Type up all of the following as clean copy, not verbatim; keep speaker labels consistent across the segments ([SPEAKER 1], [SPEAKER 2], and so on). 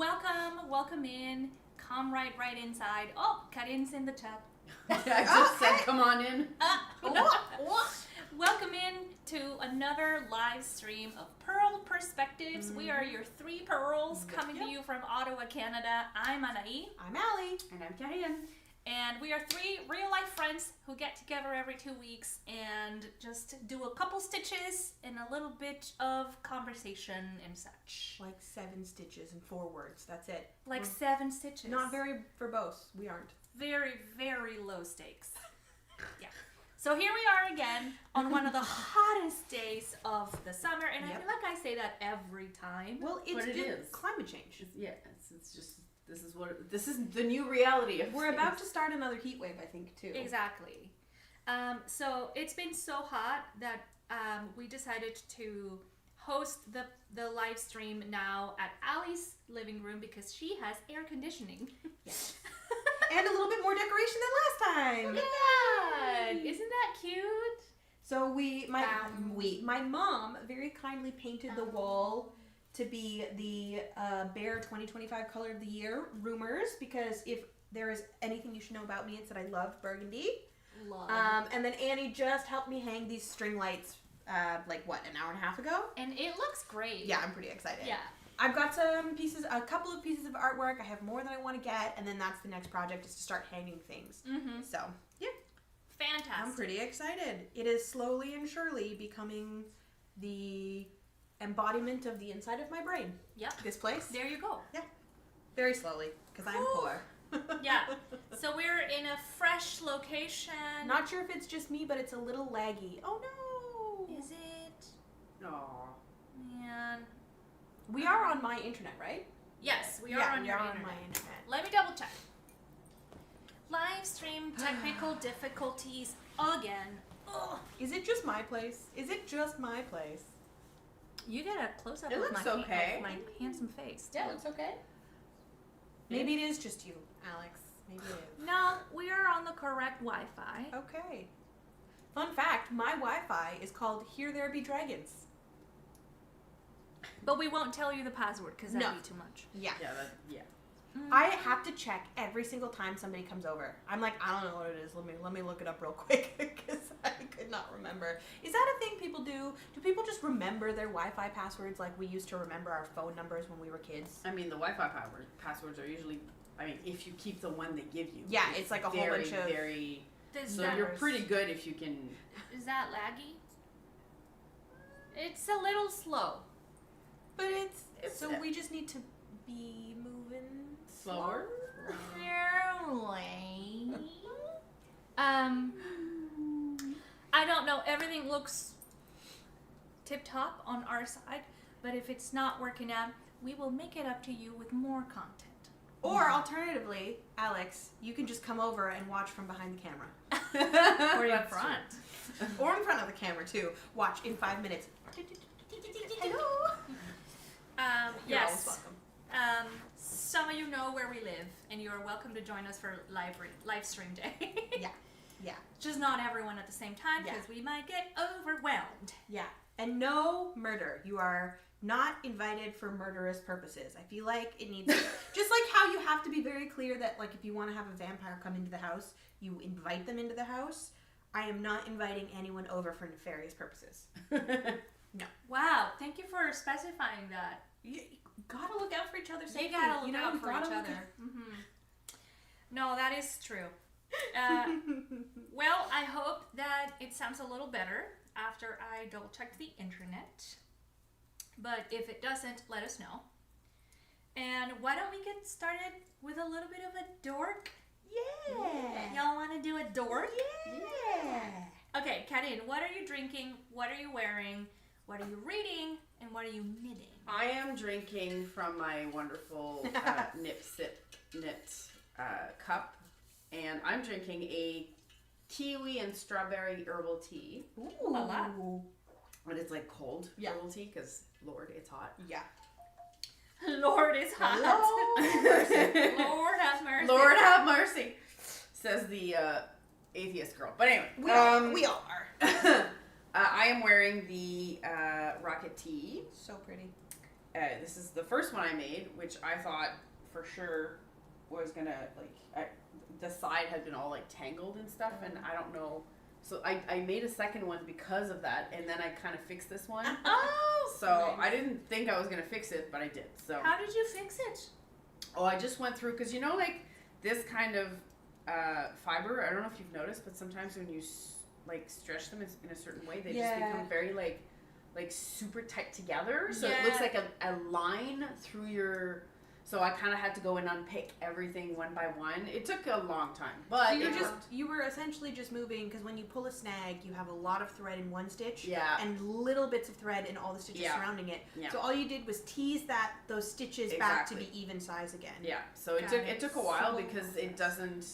[SPEAKER 1] welcome in. Come right inside. Oh, Carine's in the chat.
[SPEAKER 2] I just said, come on in.
[SPEAKER 1] Welcome in to another live stream of Purl Perspectives. Mm-hmm. We are your three pearls coming to you from Ottawa, Canada. I'm Anahí.
[SPEAKER 3] I'm Allie.
[SPEAKER 2] And I'm Carine.
[SPEAKER 1] And we are three real-life friends who get together every 2 weeks and just do a couple stitches and a little bit of conversation and such.
[SPEAKER 3] Like 7 stitches and 4 words. That's it.
[SPEAKER 1] Like 7 stitches.
[SPEAKER 3] Not very verbose. We aren't.
[SPEAKER 1] Very, very low stakes. Yeah. So here we are again on one of the hottest days of the summer. And I feel like I say that every time.
[SPEAKER 3] Well, it's
[SPEAKER 2] it is.
[SPEAKER 3] Climate change.
[SPEAKER 2] It's just... This is the new reality of
[SPEAKER 3] We're about to start another heat wave, I think, too.
[SPEAKER 1] Exactly. So it's been so hot that we decided to host the live stream now at Allie's living room because she has air conditioning.
[SPEAKER 3] Yes. And a little bit more decoration than last time.
[SPEAKER 1] Look at that! Isn't that cute?
[SPEAKER 3] So my mom very kindly painted the wall to be the Bear 2025 color of the year, rumors, because if there is anything you should know about me, it's that I love burgundy. And then Annie just helped me hang these string lights, an hour and a half ago?
[SPEAKER 1] And it looks great.
[SPEAKER 3] Yeah, I'm pretty excited.
[SPEAKER 1] Yeah.
[SPEAKER 3] I've got a couple of pieces of artwork. I have more than I want to get, and then that's the next project is to start hanging things.
[SPEAKER 1] Mm-hmm.
[SPEAKER 3] So, yeah.
[SPEAKER 1] Fantastic.
[SPEAKER 3] I'm pretty excited. It is slowly and surely becoming the embodiment of the inside of my brain.
[SPEAKER 1] Yep.
[SPEAKER 3] This place.
[SPEAKER 1] There you go.
[SPEAKER 3] Yeah. Very slowly, because I'm poor.
[SPEAKER 1] Yeah. So we're in a fresh location.
[SPEAKER 3] Not sure if it's just me, but it's a little laggy. Oh no!
[SPEAKER 1] Is it?
[SPEAKER 2] Aw.
[SPEAKER 1] Man.
[SPEAKER 3] We are on my internet, right?
[SPEAKER 1] Yes, we are on your internet.
[SPEAKER 3] My internet.
[SPEAKER 1] Let me double check. Live stream technical difficulties again. Ugh.
[SPEAKER 3] Is it just my place? Is it just my place?
[SPEAKER 1] You get a close up
[SPEAKER 2] It
[SPEAKER 1] of
[SPEAKER 2] looks
[SPEAKER 1] my,
[SPEAKER 2] okay.
[SPEAKER 1] of my handsome face.
[SPEAKER 2] Yeah, it looks okay.
[SPEAKER 3] Maybe it is just you, Alex. Maybe it is.
[SPEAKER 1] No, we are on the correct Wi-Fi.
[SPEAKER 3] Okay. Fun fact, my Wi-Fi is called Here There Be Dragons.
[SPEAKER 1] But we won't tell you the password because that'd be too much.
[SPEAKER 3] Yeah.
[SPEAKER 2] Yeah.
[SPEAKER 3] I have to check every single time somebody comes over. I'm like, I don't know what it is. Let me look it up real quick because I could not remember. Is that a thing people do? Do people just remember their Wi-Fi passwords like we used to remember our phone numbers when we were kids?
[SPEAKER 2] I mean, the Wi-Fi passwords are usually, if you keep the one they give you.
[SPEAKER 3] Yeah, it's like a whole bunch of...
[SPEAKER 2] So you're pretty good if you can...
[SPEAKER 1] Is that laggy? It's a little slow.
[SPEAKER 3] But it's so we just need to be moving
[SPEAKER 2] slower.
[SPEAKER 1] I don't know. Everything looks tip top on our side, but if it's not working out, we will make it up to you with more content.
[SPEAKER 3] Or alternatively, Alex, you can just come over and watch from behind the camera.
[SPEAKER 1] Or in front.
[SPEAKER 3] Or in front of the camera too. Watch in 5 minutes. Hello. You're always welcome.
[SPEAKER 1] Some of you know where we live, and you are welcome to join us for live stream day.
[SPEAKER 3] Yeah.
[SPEAKER 1] Just not everyone at the same time, because we might get overwhelmed.
[SPEAKER 3] Yeah. And no murder. You are not invited for murderous purposes. I feel like it needs... just like how you have to be very clear that, like, if you want to have a vampire come into the house, you invite them into the house. I am not inviting anyone over for nefarious purposes. No.
[SPEAKER 1] Wow. Thank you for specifying that.
[SPEAKER 3] You gotta look out for each other's safety.
[SPEAKER 1] You gotta look out for each other. Mm-hmm. No, that is true. Well, I hope that it sounds a little better after I double checked the internet. But if it doesn't, let us know. And why don't we get started with a little bit of a dork?
[SPEAKER 3] Yeah.
[SPEAKER 1] Y'all want to do a dork?
[SPEAKER 3] Yeah.
[SPEAKER 1] Okay, Carine, what are you drinking? What are you wearing? What are you reading? And what are you knitting?
[SPEAKER 2] I am drinking from my wonderful Nip Sip Knit cup. And I'm drinking a kiwi and strawberry herbal tea.
[SPEAKER 1] Ooh, la la.
[SPEAKER 2] But it's like cold herbal tea because, Lord, it's hot.
[SPEAKER 3] Yeah.
[SPEAKER 1] Lord is hot. Lord have mercy.
[SPEAKER 2] Lord have mercy, says the atheist girl. But anyway.
[SPEAKER 3] We all are.
[SPEAKER 2] I am wearing the Rocket Tea.
[SPEAKER 3] So pretty.
[SPEAKER 2] this is the first one I made, which I thought for sure was gonna the side had been all like tangled and stuff, and I don't know. So I made a second one because of that, and then I kind of fixed this one.
[SPEAKER 1] Oh,
[SPEAKER 2] So
[SPEAKER 3] nice.
[SPEAKER 2] I didn't think I was gonna fix it, but I did. So
[SPEAKER 1] how did you fix it?
[SPEAKER 2] oh, I just went through because like this kind of fiber. I don't know if you've noticed, but sometimes when you like stretch them in a certain way, they just become very like super tight together. So it looks like a line through your. So I kind of had to go and unpick everything one by one. It took a long time, but
[SPEAKER 3] so you were essentially just moving, because when you pull a snag, you have a lot of thread in one stitch, and little bits of thread in all the stitches surrounding it. Yeah. So all you did was tease those stitches back to be even size again.
[SPEAKER 2] Yeah. So it took a while because it doesn't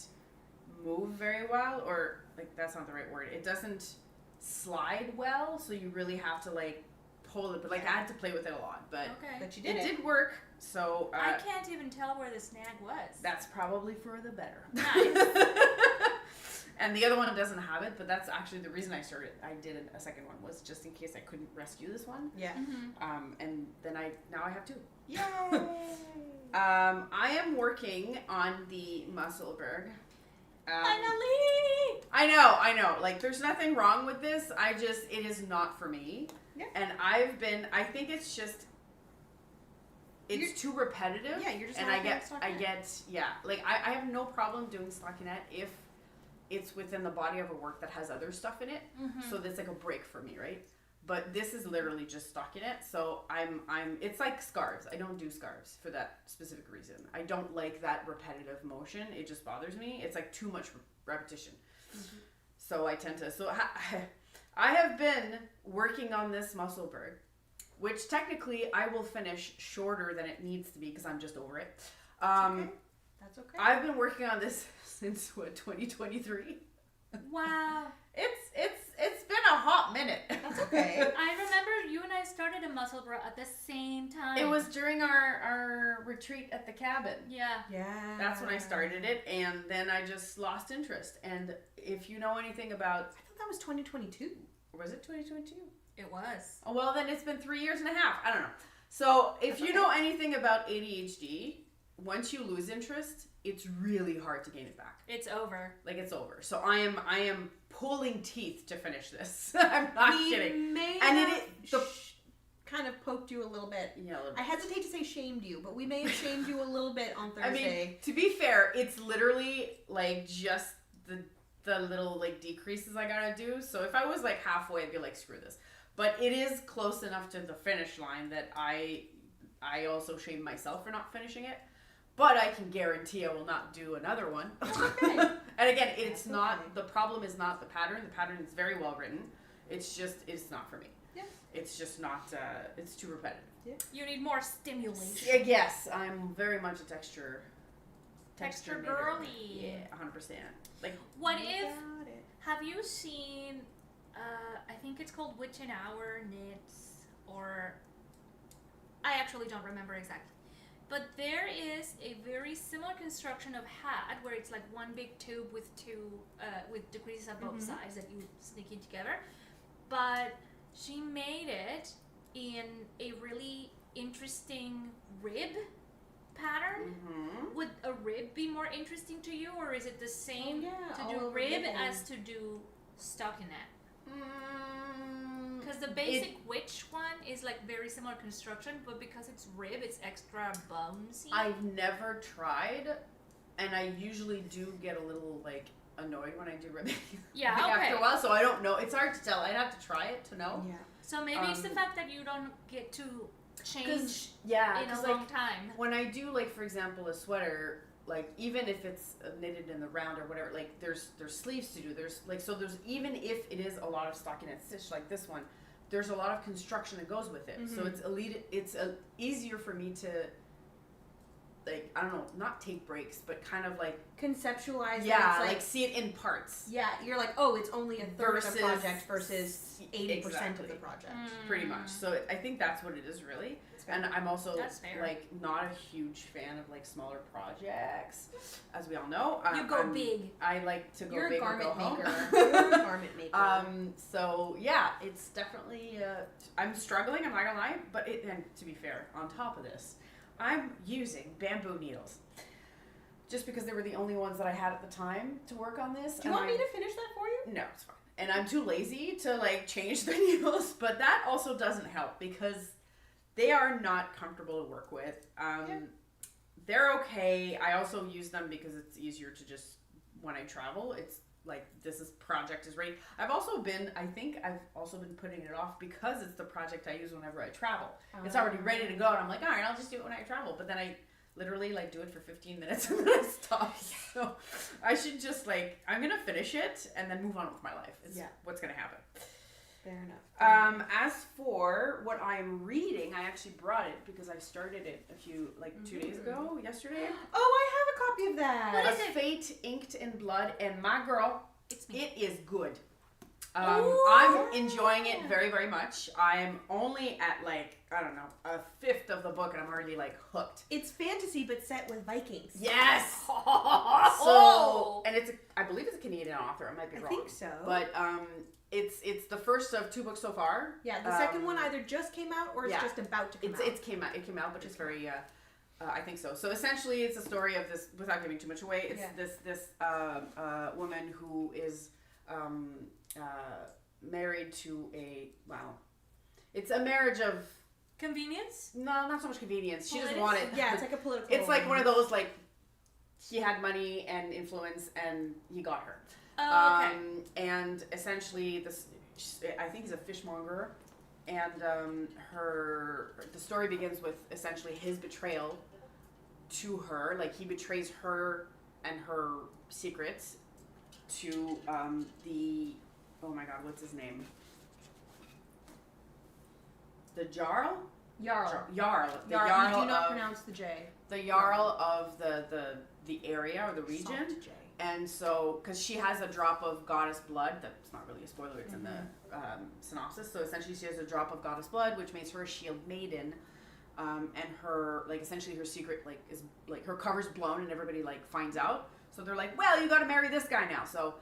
[SPEAKER 2] move very well, or like that's not the right word. It doesn't slide well, so you really have to like pull it. But like I had to play with it a lot, but
[SPEAKER 3] But you did
[SPEAKER 2] it did work. So
[SPEAKER 1] I can't even tell where the snag was.
[SPEAKER 2] That's probably for the better.
[SPEAKER 1] Nice.
[SPEAKER 2] And the other one doesn't have it, but that's actually the reason I did a second one, was just in case I couldn't rescue this one.
[SPEAKER 3] Yeah.
[SPEAKER 1] Mm-hmm.
[SPEAKER 2] And then now I have two.
[SPEAKER 3] Yay!
[SPEAKER 2] I am working on the Musselburgh.
[SPEAKER 1] Finally!
[SPEAKER 2] I know. Like, there's nothing wrong with this. It is not for me.
[SPEAKER 3] Yeah.
[SPEAKER 2] And I think it's just, it's too repetitive.
[SPEAKER 3] Yeah, you're just
[SPEAKER 2] and
[SPEAKER 3] not
[SPEAKER 2] like I have no problem doing stockinette if it's within the body of a work that has other stuff in it.
[SPEAKER 1] Mm-hmm.
[SPEAKER 2] So that's like a break for me, right? But this is literally just stockinette. So it's like scarves. I don't do scarves for that specific reason. I don't like that repetitive motion. It just bothers me. It's like too much repetition. Mm-hmm. So I tend to, I have been working on this Musselburgh, which technically I will finish shorter than it needs to be because I'm just over it.
[SPEAKER 3] Okay. That's okay.
[SPEAKER 2] I've been working on this since 2023.
[SPEAKER 1] Wow.
[SPEAKER 2] It's been a hot minute.
[SPEAKER 3] That's okay.
[SPEAKER 1] I remember you and I started a Musselburgh at the same time.
[SPEAKER 2] It was during our retreat at the cabin.
[SPEAKER 1] Yeah.
[SPEAKER 3] Yeah.
[SPEAKER 2] That's when I started it, and then I just lost interest. And if you know anything about,
[SPEAKER 3] I thought that was 2022.
[SPEAKER 2] was it 2022?
[SPEAKER 1] It was.
[SPEAKER 2] Oh, well, then it's been 3 years and a half. I don't know. So if you know anything about ADHD, once you lose interest, it's really hard to gain it back.
[SPEAKER 1] It's over.
[SPEAKER 2] Like, it's over. So I am pulling teeth to finish this. I'm not kidding.
[SPEAKER 3] Kind of poked you a little bit.
[SPEAKER 2] Yeah, a little bit.
[SPEAKER 3] I hesitate to say shamed you, but we may have shamed you a little bit on Thursday.
[SPEAKER 2] I mean, to be fair, it's literally like just the little like decreases I gotta do. So if I was like halfway, I'd be like, screw this. But it is close enough to the finish line that I also shame myself for not finishing it. But I can guarantee I will not do another one.
[SPEAKER 3] Okay.
[SPEAKER 2] And again, the problem is not the pattern. The pattern is very well written. It's not for me.
[SPEAKER 3] Yeah.
[SPEAKER 2] It's just not, it's too repetitive.
[SPEAKER 3] Yeah.
[SPEAKER 1] You need more stimulation.
[SPEAKER 2] Yes, I'm very much a texture
[SPEAKER 1] Texture
[SPEAKER 2] knitter.
[SPEAKER 1] girly.
[SPEAKER 2] Yeah, 100%. Like,
[SPEAKER 1] Have you seen, I think it's called Witch and Hour Knits, or I actually don't remember exactly. But there is a very similar construction of hat where it's like one big tube with with decreases on both sides that you sneak in together. But she made it in a really interesting rib pattern.
[SPEAKER 2] mm-hmm.
[SPEAKER 1] Would a rib be more interesting to you, or is it the same to
[SPEAKER 3] all
[SPEAKER 1] do
[SPEAKER 3] over
[SPEAKER 1] rib
[SPEAKER 3] the
[SPEAKER 1] as to do stockinette?
[SPEAKER 2] Mm,
[SPEAKER 1] Because the basic witch one is like very similar construction, but because it's rib, it's extra bonesy.
[SPEAKER 2] I've never tried, and I usually do get a little like annoyed when I do ribbing.
[SPEAKER 1] Yeah,
[SPEAKER 2] like,
[SPEAKER 1] okay.
[SPEAKER 2] After a while, so I don't know. It's hard to tell. I'd have to try it to know.
[SPEAKER 3] Yeah.
[SPEAKER 1] So maybe it's the fact that you don't get to change
[SPEAKER 2] Yeah,
[SPEAKER 1] in a
[SPEAKER 2] like,
[SPEAKER 1] long time.
[SPEAKER 2] when I do, like, for example, a sweater, like, even if it's knitted in the round or whatever, like, there's sleeves to do. There's even if it is a lot of stockinette stitch like this one, there's a lot of construction that goes with it.
[SPEAKER 3] Mm-hmm.
[SPEAKER 2] So it's easier for me to, like, I don't know, not take breaks, but kind of like
[SPEAKER 3] Conceptualize
[SPEAKER 2] yeah,
[SPEAKER 3] that it's
[SPEAKER 2] like see it in parts.
[SPEAKER 3] yeah, you're like, oh, it's only a third of the
[SPEAKER 2] Versus-
[SPEAKER 3] project versus 80% of
[SPEAKER 2] Exactly.
[SPEAKER 3] the project.
[SPEAKER 2] Pretty much. So I think that's what it is really.
[SPEAKER 3] It's good.
[SPEAKER 2] And I'm also
[SPEAKER 1] That's fair.
[SPEAKER 2] like not a huge fan of like smaller projects, as we all know.
[SPEAKER 1] You go big.
[SPEAKER 2] I like to go
[SPEAKER 3] You're
[SPEAKER 2] big
[SPEAKER 3] a
[SPEAKER 2] or go
[SPEAKER 3] garment
[SPEAKER 2] home.
[SPEAKER 3] maker. You're a garment maker.
[SPEAKER 2] So yeah, it's definitely. I'm struggling. I'm not gonna lie, but and to be fair, on top of this, I'm using bamboo needles. Just because they were the only ones that I had at the time to work on this.
[SPEAKER 3] Do you want me to finish that for you?
[SPEAKER 2] No, it's fine. And I'm too lazy to like change the needles, but that also doesn't help because they are not comfortable to work with. They're okay. I also use them because it's easier to just, when I travel, it's like project is ready. I've also been putting it off because it's the project I use whenever I travel. It's already ready to go and I'm like, all right, I'll just do it when I travel. But then I literally like do it for 15 minutes and then I stop. So I should just I'm gonna finish it and then move on with my life. It's what's gonna happen.
[SPEAKER 3] Fair enough.
[SPEAKER 2] As for what I'm reading, I actually brought it because I started it a few 2 days ago, yesterday.
[SPEAKER 3] Oh, I have a copy of that.
[SPEAKER 1] What is
[SPEAKER 2] A
[SPEAKER 1] it?
[SPEAKER 2] Fate Inked in Blood, and my girl,
[SPEAKER 1] It's me.
[SPEAKER 2] it is good.
[SPEAKER 1] Ooh.
[SPEAKER 2] I'm enjoying it very, very much. I'm only at a fifth of the book and I'm already hooked.
[SPEAKER 3] It's fantasy but set with Vikings.
[SPEAKER 2] Yes.
[SPEAKER 1] Oh.
[SPEAKER 2] So, and I believe it's a Canadian author. I might be wrong.
[SPEAKER 3] I think so.
[SPEAKER 2] But it's the first of 2 books so far.
[SPEAKER 3] Yeah, the second one either just came out or it's just about to come out.
[SPEAKER 2] It came out, but it's very. I think so. So essentially, it's a story of this. Without giving too much away, it's this woman who is married to it's a marriage of
[SPEAKER 1] Convenience?
[SPEAKER 2] no, not so much convenience. She just
[SPEAKER 1] Politics?
[SPEAKER 2] wanted.
[SPEAKER 3] Yeah, it's like a political.
[SPEAKER 2] It's like one of those he had money and influence and he got her.
[SPEAKER 1] Oh, okay.
[SPEAKER 2] And essentially, I think he's a fishmonger, and the story begins with essentially his betrayal to her. He betrays her and her secrets to oh my god, what's his name? The Jarl.
[SPEAKER 3] Jarl.
[SPEAKER 2] Jarl. The
[SPEAKER 3] Jarl.
[SPEAKER 2] Jarl
[SPEAKER 3] You do not
[SPEAKER 2] of,
[SPEAKER 3] pronounce the J.
[SPEAKER 2] the Jarl of the area or the region.
[SPEAKER 3] Soft J.
[SPEAKER 2] And so, because she has a drop of goddess blood, that's not really a spoiler, it's in the synopsis. So essentially, she has a drop of goddess blood, which makes her a shield maiden. And her, essentially her secret, is, her cover's blown and everybody, finds out. So they're like, well, you gotta marry this guy now. So,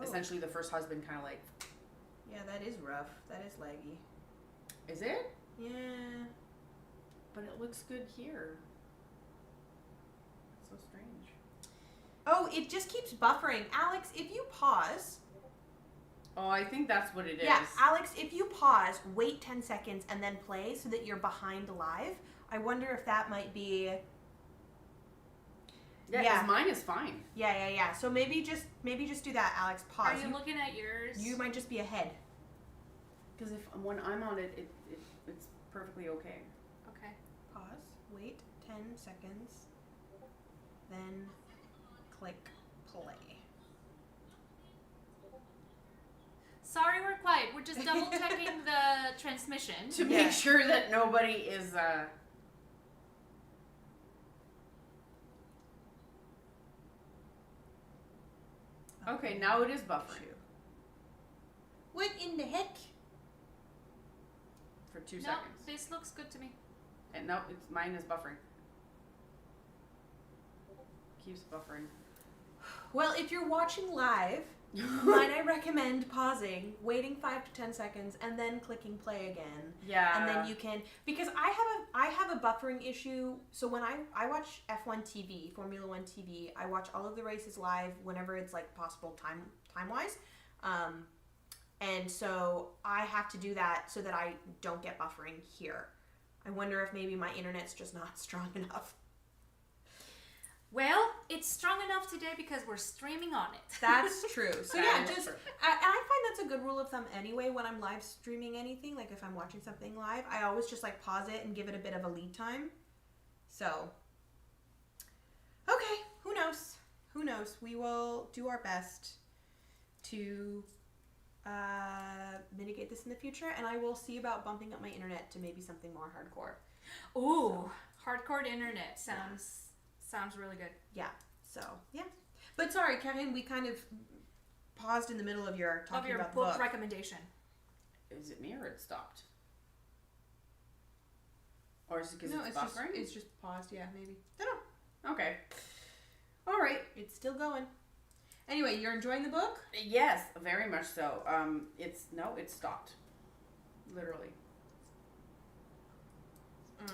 [SPEAKER 2] essentially, the first husband kind of
[SPEAKER 3] Yeah, that is rough. That is laggy.
[SPEAKER 2] is it?
[SPEAKER 3] Yeah.
[SPEAKER 2] But it looks good here. So strange.
[SPEAKER 3] Oh, it just keeps buffering. Alex, if you pause.
[SPEAKER 2] Oh, I think that's what it is.
[SPEAKER 3] Yeah, Alex, if you pause, wait 10 seconds, and then play so that you're behind live, I wonder if that might be...
[SPEAKER 2] Yeah, because mine is fine.
[SPEAKER 3] Yeah. So maybe just do that, Alex. Pause.
[SPEAKER 1] Are you looking at yours?
[SPEAKER 3] You might just be ahead.
[SPEAKER 2] Because when I'm on it, it's perfectly okay.
[SPEAKER 1] Okay.
[SPEAKER 3] Pause. Wait 10 seconds. Then click play.
[SPEAKER 1] Sorry, we're quiet. We're just double checking the transmission.
[SPEAKER 2] To make sure that nobody is Okay, now it is buffering.
[SPEAKER 3] What in the heck?
[SPEAKER 2] For 2
[SPEAKER 1] No,
[SPEAKER 2] seconds.
[SPEAKER 1] this looks good to me.
[SPEAKER 2] And no, mine is buffering. Keeps buffering.
[SPEAKER 3] Well, if you're watching live, might I recommend pausing, waiting 5 to 10 seconds, and then clicking play again.
[SPEAKER 2] Yeah.
[SPEAKER 3] And then you can, because I have a buffering issue. So when I watch F1 TV, Formula One TV, I watch all of the races live whenever it's possible time wise. And so I have to do that so that I don't get buffering here. I wonder if maybe my internet's just not strong enough.
[SPEAKER 1] Well, it's strong enough today because we're streaming on it.
[SPEAKER 3] That's true. So
[SPEAKER 2] That
[SPEAKER 3] yeah,
[SPEAKER 2] is
[SPEAKER 3] just
[SPEAKER 2] true.
[SPEAKER 3] I find that's a good rule of thumb anyway when I'm live streaming anything. If I'm watching something live, I always just pause it and give it a bit of a lead time. So okay, who knows? Who knows? We will do our best to mitigate this in the future, and I will see about bumping up my internet to maybe something more hardcore.
[SPEAKER 1] Ooh, hardcore internet sounds really good.
[SPEAKER 3] Yeah. So yeah. But sorry, Kevin, we kind of paused in the middle of your talking about the book.
[SPEAKER 1] Recommendation.
[SPEAKER 2] Is it me or it stopped? Or is it because
[SPEAKER 3] No,
[SPEAKER 2] it's
[SPEAKER 3] it's
[SPEAKER 2] buffering?
[SPEAKER 3] just paused. Yeah, maybe. I don't know.
[SPEAKER 2] Okay. All right.
[SPEAKER 3] It's still going. Anyway, you're enjoying the book?
[SPEAKER 2] Yes, very much so. It's stopped. Literally.
[SPEAKER 3] Mm-hmm.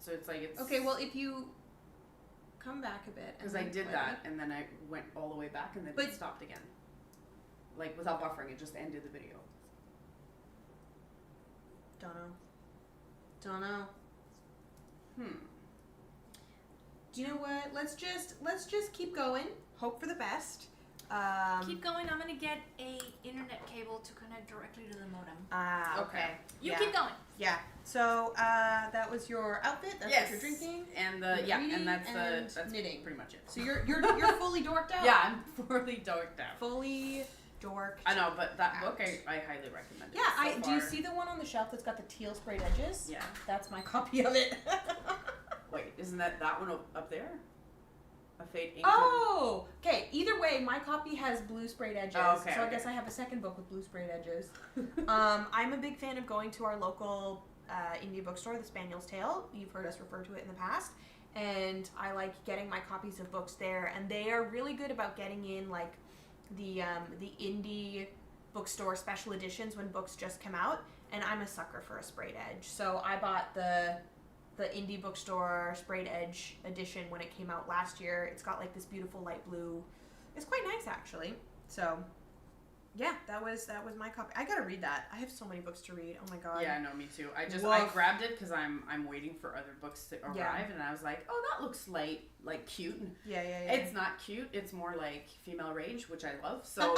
[SPEAKER 2] So it's like it's
[SPEAKER 3] Okay, well, if you come back a bit.
[SPEAKER 2] because I did that and then I went all the way back and then it stopped again. Like without buffering, it just ended the video.
[SPEAKER 3] Don't know. Do you know what? Let's just keep going. Hope for the best.
[SPEAKER 1] Keep going. I'm gonna get a internet cable to connect directly to the modem.
[SPEAKER 3] Okay.
[SPEAKER 1] You keep going.
[SPEAKER 3] Yeah. So that was your outfit. That's what you're drinking.
[SPEAKER 2] And
[SPEAKER 3] reading
[SPEAKER 2] that's
[SPEAKER 3] knitting.
[SPEAKER 2] pretty much it.
[SPEAKER 3] So you're fully dorked out.
[SPEAKER 2] Yeah, I'm fully dorked out.
[SPEAKER 3] Fully dorked.
[SPEAKER 2] I know, but that
[SPEAKER 3] out.
[SPEAKER 2] book I highly recommend. It
[SPEAKER 3] Yeah.
[SPEAKER 2] so
[SPEAKER 3] Do you
[SPEAKER 2] far.
[SPEAKER 3] see the one on the shelf that's got the teal sprayed edges?
[SPEAKER 2] Yeah.
[SPEAKER 3] That's my copy of it.
[SPEAKER 2] Wait, isn't that one up there? A fade ink.
[SPEAKER 3] Oh, okay. Either way, my copy has blue sprayed edges.
[SPEAKER 2] Oh, okay,
[SPEAKER 3] so I
[SPEAKER 2] okay.
[SPEAKER 3] guess I have a second book with blue sprayed edges. I'm a big fan of going to our local indie bookstore, The Spaniel's Tale. You've heard us refer to it in the past. And I like getting my copies of books there. And they are really good about getting in like the indie bookstore special editions when books just come out. And I'm a sucker for a sprayed edge. So I bought the indie bookstore sprayed edge edition when it came out last year. It's got like this beautiful light blue. It's quite nice actually. So yeah, that was my copy. I gotta read that. I have so many books to read. Oh my god.
[SPEAKER 2] Yeah, no, me too. I
[SPEAKER 3] Woof.
[SPEAKER 2] grabbed it because I'm waiting for other books to arrive,
[SPEAKER 3] Yeah.
[SPEAKER 2] and I was like, oh, that looks like cute.
[SPEAKER 3] Yeah.
[SPEAKER 2] It's not cute. It's more like female rage, which I love. So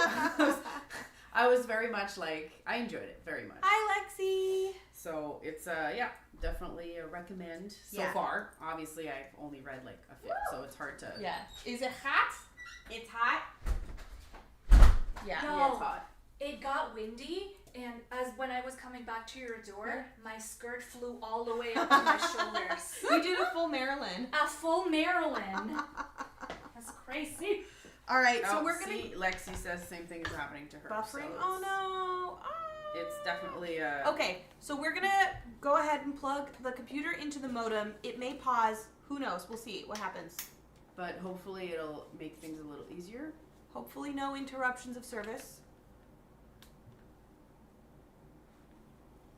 [SPEAKER 2] I was very much like I enjoyed it very much.
[SPEAKER 3] Hi Lexi.
[SPEAKER 2] So it's definitely a recommend so
[SPEAKER 3] Yeah.
[SPEAKER 2] far. Obviously, I've only read like a fifth, so it's hard to.
[SPEAKER 3] Yeah. Is it hot? It's hot. Yeah.
[SPEAKER 1] No.
[SPEAKER 2] Yeah, it's hot.
[SPEAKER 1] It got windy, and as when I was coming back to your door, my skirt flew all the way up to my shoulders.
[SPEAKER 3] We did a full Maryland.
[SPEAKER 1] A full Maryland. That's crazy.
[SPEAKER 3] All right,
[SPEAKER 2] Oh,
[SPEAKER 3] so we're gonna
[SPEAKER 2] see, Lexi says the same thing is happening to her.
[SPEAKER 3] buffering.
[SPEAKER 2] So
[SPEAKER 3] Oh
[SPEAKER 2] it's-
[SPEAKER 3] no.
[SPEAKER 2] It's definitely a.
[SPEAKER 3] Okay, so we're gonna go ahead and plug the computer into the modem. It may pause. Who knows? We'll see what happens.
[SPEAKER 2] But hopefully it'll make things a little easier.
[SPEAKER 3] Hopefully no interruptions of service.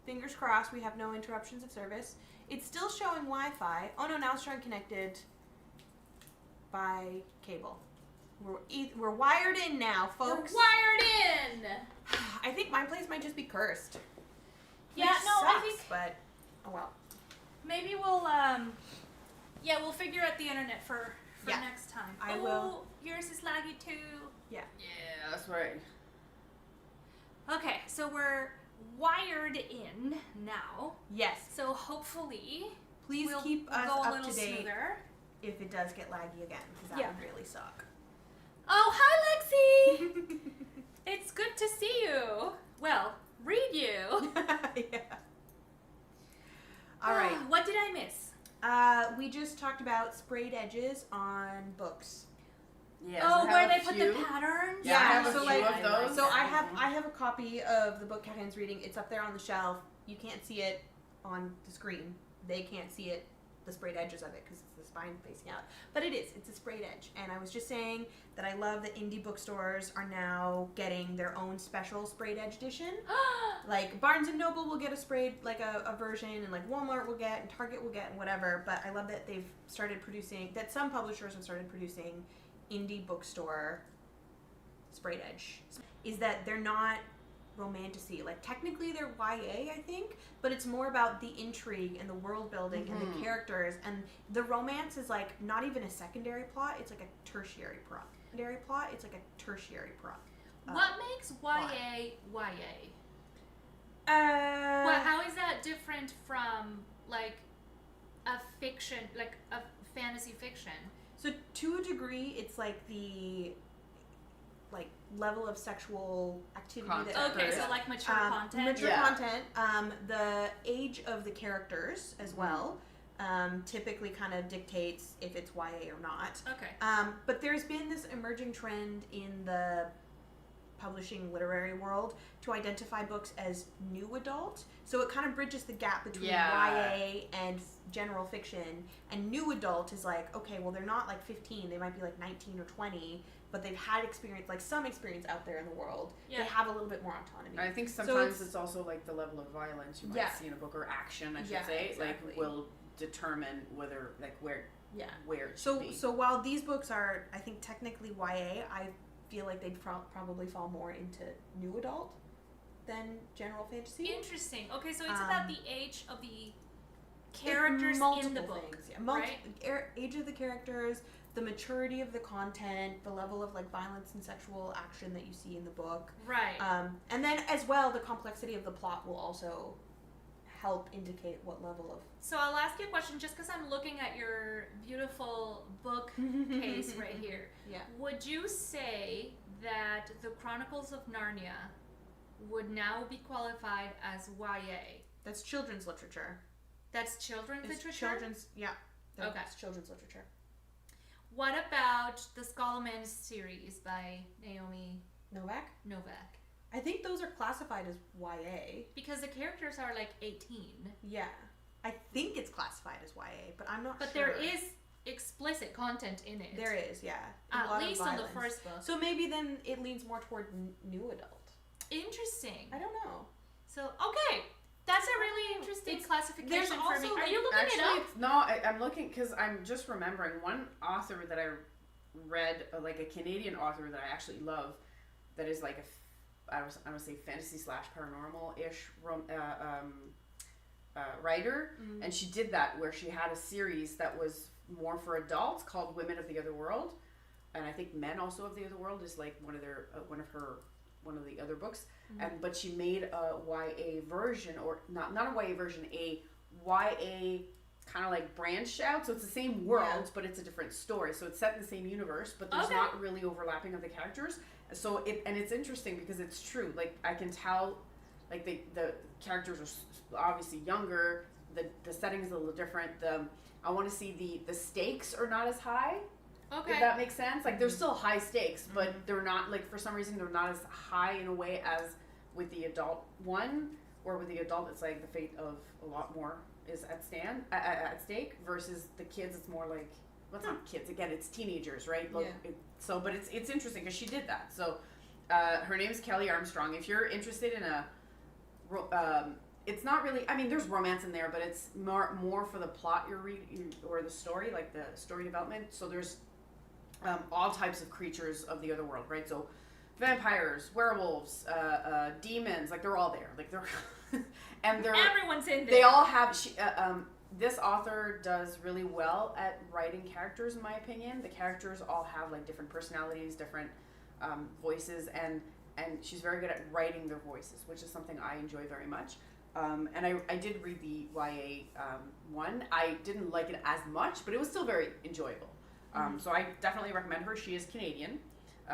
[SPEAKER 3] Fingers crossed we have no interruptions of service. It's still showing Wi-Fi. Oh no, now it's showing connected by cable. We're wired in now, folks.
[SPEAKER 1] We're wired in.
[SPEAKER 3] I think my place might just be cursed.
[SPEAKER 1] Yeah,
[SPEAKER 3] Which
[SPEAKER 1] no, I
[SPEAKER 3] sucks,
[SPEAKER 1] think
[SPEAKER 3] but oh well.
[SPEAKER 1] maybe we'll we'll figure out the internet for
[SPEAKER 3] Yeah,
[SPEAKER 1] next time.
[SPEAKER 3] I will.
[SPEAKER 1] Yours is laggy too.
[SPEAKER 2] Yeah, that's right.
[SPEAKER 1] Okay, so we're wired in now.
[SPEAKER 3] Yes.
[SPEAKER 1] So hopefully
[SPEAKER 3] Please
[SPEAKER 1] we'll
[SPEAKER 3] keep us
[SPEAKER 1] go a
[SPEAKER 3] up
[SPEAKER 1] little
[SPEAKER 3] to date
[SPEAKER 1] smoother.
[SPEAKER 3] if it does get laggy again, because that
[SPEAKER 1] Yeah.
[SPEAKER 3] would really suck.
[SPEAKER 1] Oh, hi Lexi! It's good to see you. Well, read you.
[SPEAKER 3] Yeah. All right.
[SPEAKER 1] What did I miss?
[SPEAKER 3] We just talked about sprayed edges on books.
[SPEAKER 2] Yes,
[SPEAKER 1] Oh,
[SPEAKER 2] I
[SPEAKER 1] where
[SPEAKER 2] have
[SPEAKER 1] they
[SPEAKER 2] a
[SPEAKER 1] put
[SPEAKER 2] few.
[SPEAKER 1] the patterns?
[SPEAKER 2] Yeah, I have a
[SPEAKER 3] so
[SPEAKER 2] few
[SPEAKER 3] like-
[SPEAKER 2] of those.
[SPEAKER 3] So I have a copy of the book Karine's reading. It's up there on the shelf. You can't see it on the screen. They can't see it, the sprayed edges of it, because it's the spine facing out. But it is. It's a sprayed edge. And I was just saying that I love that indie bookstores are now getting their own special sprayed edge edition. Like Barnes & Noble will get a sprayed, like a version, and like Walmart will get, and Target will get, and whatever. But I love that they've started producing, that some publishers have started producing indie bookstore sprayed edge. Is that they're not romantasy. Like technically they're YA, I think, but it's more about the intrigue and the world building and the characters, and the romance is like not even a secondary plot, it's like a tertiary plot. It's like a tertiary plot.
[SPEAKER 1] What makes YA YA?
[SPEAKER 3] Uh,
[SPEAKER 1] Well, how is that different from like a fiction, like a fantasy fiction?
[SPEAKER 3] So to a degree, it's like the level of sexual activity
[SPEAKER 2] Content.
[SPEAKER 3] that
[SPEAKER 1] Okay,
[SPEAKER 3] occurs.
[SPEAKER 1] so like mature content.
[SPEAKER 3] Mature
[SPEAKER 2] Yeah.
[SPEAKER 3] content. The age of the characters as well typically kind of dictates if it's YA or not.
[SPEAKER 1] Okay.
[SPEAKER 3] But there's been this emerging trend in the publishing literary world to identify books as new adult. So it kind of bridges the gap between YA and general fiction. And new adult is like, okay, well, they're not like 15. They might be like 19 or 20, but they've had experience, like some experience out there in the world.
[SPEAKER 1] Yeah.
[SPEAKER 3] They have a little bit more autonomy.
[SPEAKER 2] I think sometimes it's also like the level of violence you might see in a book, or action, I should say,
[SPEAKER 3] exactly.
[SPEAKER 2] like will determine whether, like, where it should be.
[SPEAKER 3] So while these books are, I think, technically YA, I feel like they'd probably fall more into new adult than general fantasy.
[SPEAKER 1] Interesting. Okay, so it's about the age of the characters in the book, right?
[SPEAKER 3] Age of the characters, the maturity of the content, the level of like violence and sexual action that you see in the book.
[SPEAKER 1] Right.
[SPEAKER 3] And then as well, the complexity of the plot will also help indicate what level of...
[SPEAKER 1] So I'll ask you a question just because I'm looking at your beautiful bookcase right here.
[SPEAKER 3] Yeah.
[SPEAKER 1] Would you say that the Chronicles of Narnia would now be qualified as YA?
[SPEAKER 3] That's children's literature.
[SPEAKER 1] That's children's literature?
[SPEAKER 3] Children's, yeah.
[SPEAKER 1] Okay.
[SPEAKER 3] It's children's literature.
[SPEAKER 1] What about the Skullman series by Naomi
[SPEAKER 3] Novak?
[SPEAKER 1] Novak?
[SPEAKER 3] I think those are classified as YA.
[SPEAKER 1] Because the characters are like 18.
[SPEAKER 3] Yeah. I think it's classified as YA, but I'm not
[SPEAKER 1] but
[SPEAKER 3] sure.
[SPEAKER 1] But there is explicit content in it.
[SPEAKER 3] There is, yeah.
[SPEAKER 1] At least on the first book.
[SPEAKER 3] So maybe then it leans more toward new adult.
[SPEAKER 1] Interesting.
[SPEAKER 3] I don't know.
[SPEAKER 1] So, okay. That's a really interesting classification for me. Are you looking it up?
[SPEAKER 2] No, I'm looking because I'm just remembering one author that I read, like a Canadian author that I actually love, that is like I would say fantasy / paranormal-ish writer, and she did that where she had a series that was more for adults called Women of the Other World, and I think Men Also of the Other World is like one of the other books, but she made a YA version, or not a YA version, a YA kind of like branched out, so it's the same world, but it's a different story. So it's set in the same universe, but there's not really overlapping of the characters. So it's interesting because it's true. Like I can tell, like the characters are obviously younger. The setting is a little different. I want to see the stakes are not as high.
[SPEAKER 1] Okay.
[SPEAKER 2] If that makes sense. Like there's still high stakes, but they're not, like, for some reason they're not as high in a way as with the adult one. Or with the adult, it's like the fate of a lot more is at stake versus the kids. It's more like, well, it's not kids. Again, it's teenagers, right?
[SPEAKER 3] Yeah.
[SPEAKER 2] But it's interesting because she did that. So her name is Kelly Armstrong. If you're interested in it's not really, I mean, there's romance in there, but it's more for the plot you're reading, or the story, like the story development. So there's all types of creatures of the other world, right? So vampires, werewolves, demons, like they're all there. Like they're and they're
[SPEAKER 1] everyone's in there.
[SPEAKER 2] They all have this author does really well at writing characters, in my opinion. The characters all have like different personalities, different voices, and she's very good at writing their voices, which is something I enjoy very much. And I did read the YA one. I didn't like it as much, but it was still very enjoyable. So I definitely recommend her. She is Canadian,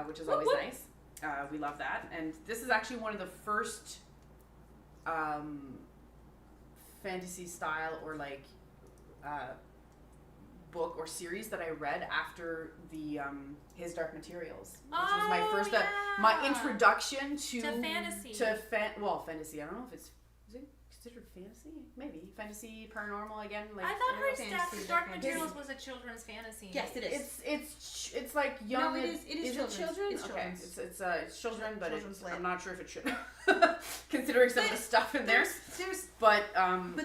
[SPEAKER 2] which is always nice. We love that. And this is actually one of the first fantasy style or like book or series that I read after the His Dark Materials, which was my first my introduction to fantasy. Fantasy. I don't know if is it considered fantasy? Maybe fantasy, paranormal again. Like
[SPEAKER 1] I thought
[SPEAKER 3] fantasy,
[SPEAKER 1] Dark Materials was a children's fantasy.
[SPEAKER 3] Yes, it is.
[SPEAKER 2] It's like young.
[SPEAKER 3] No, it is. It is children's.
[SPEAKER 2] Children?
[SPEAKER 3] It's
[SPEAKER 2] okay.
[SPEAKER 3] children's.
[SPEAKER 2] It's children, but
[SPEAKER 3] children's
[SPEAKER 2] I'm not sure if it should, considering some of the stuff in there. But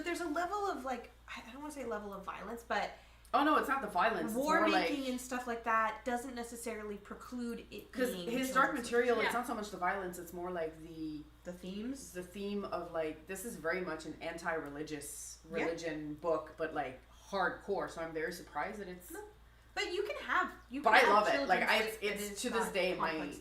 [SPEAKER 3] there's a level of like, I don't want to say level of violence, but
[SPEAKER 2] oh no, it's not the violence.
[SPEAKER 3] War making and stuff like that doesn't necessarily preclude it.
[SPEAKER 2] Because His Dark Material, it's not so much the violence; it's more like the
[SPEAKER 3] themes.
[SPEAKER 2] The theme of like, this is very much an anti-religion book, but like hardcore. So I'm very surprised that it's.
[SPEAKER 3] No. But you can have.
[SPEAKER 2] But I love it. Like it's to this day my
[SPEAKER 3] themes.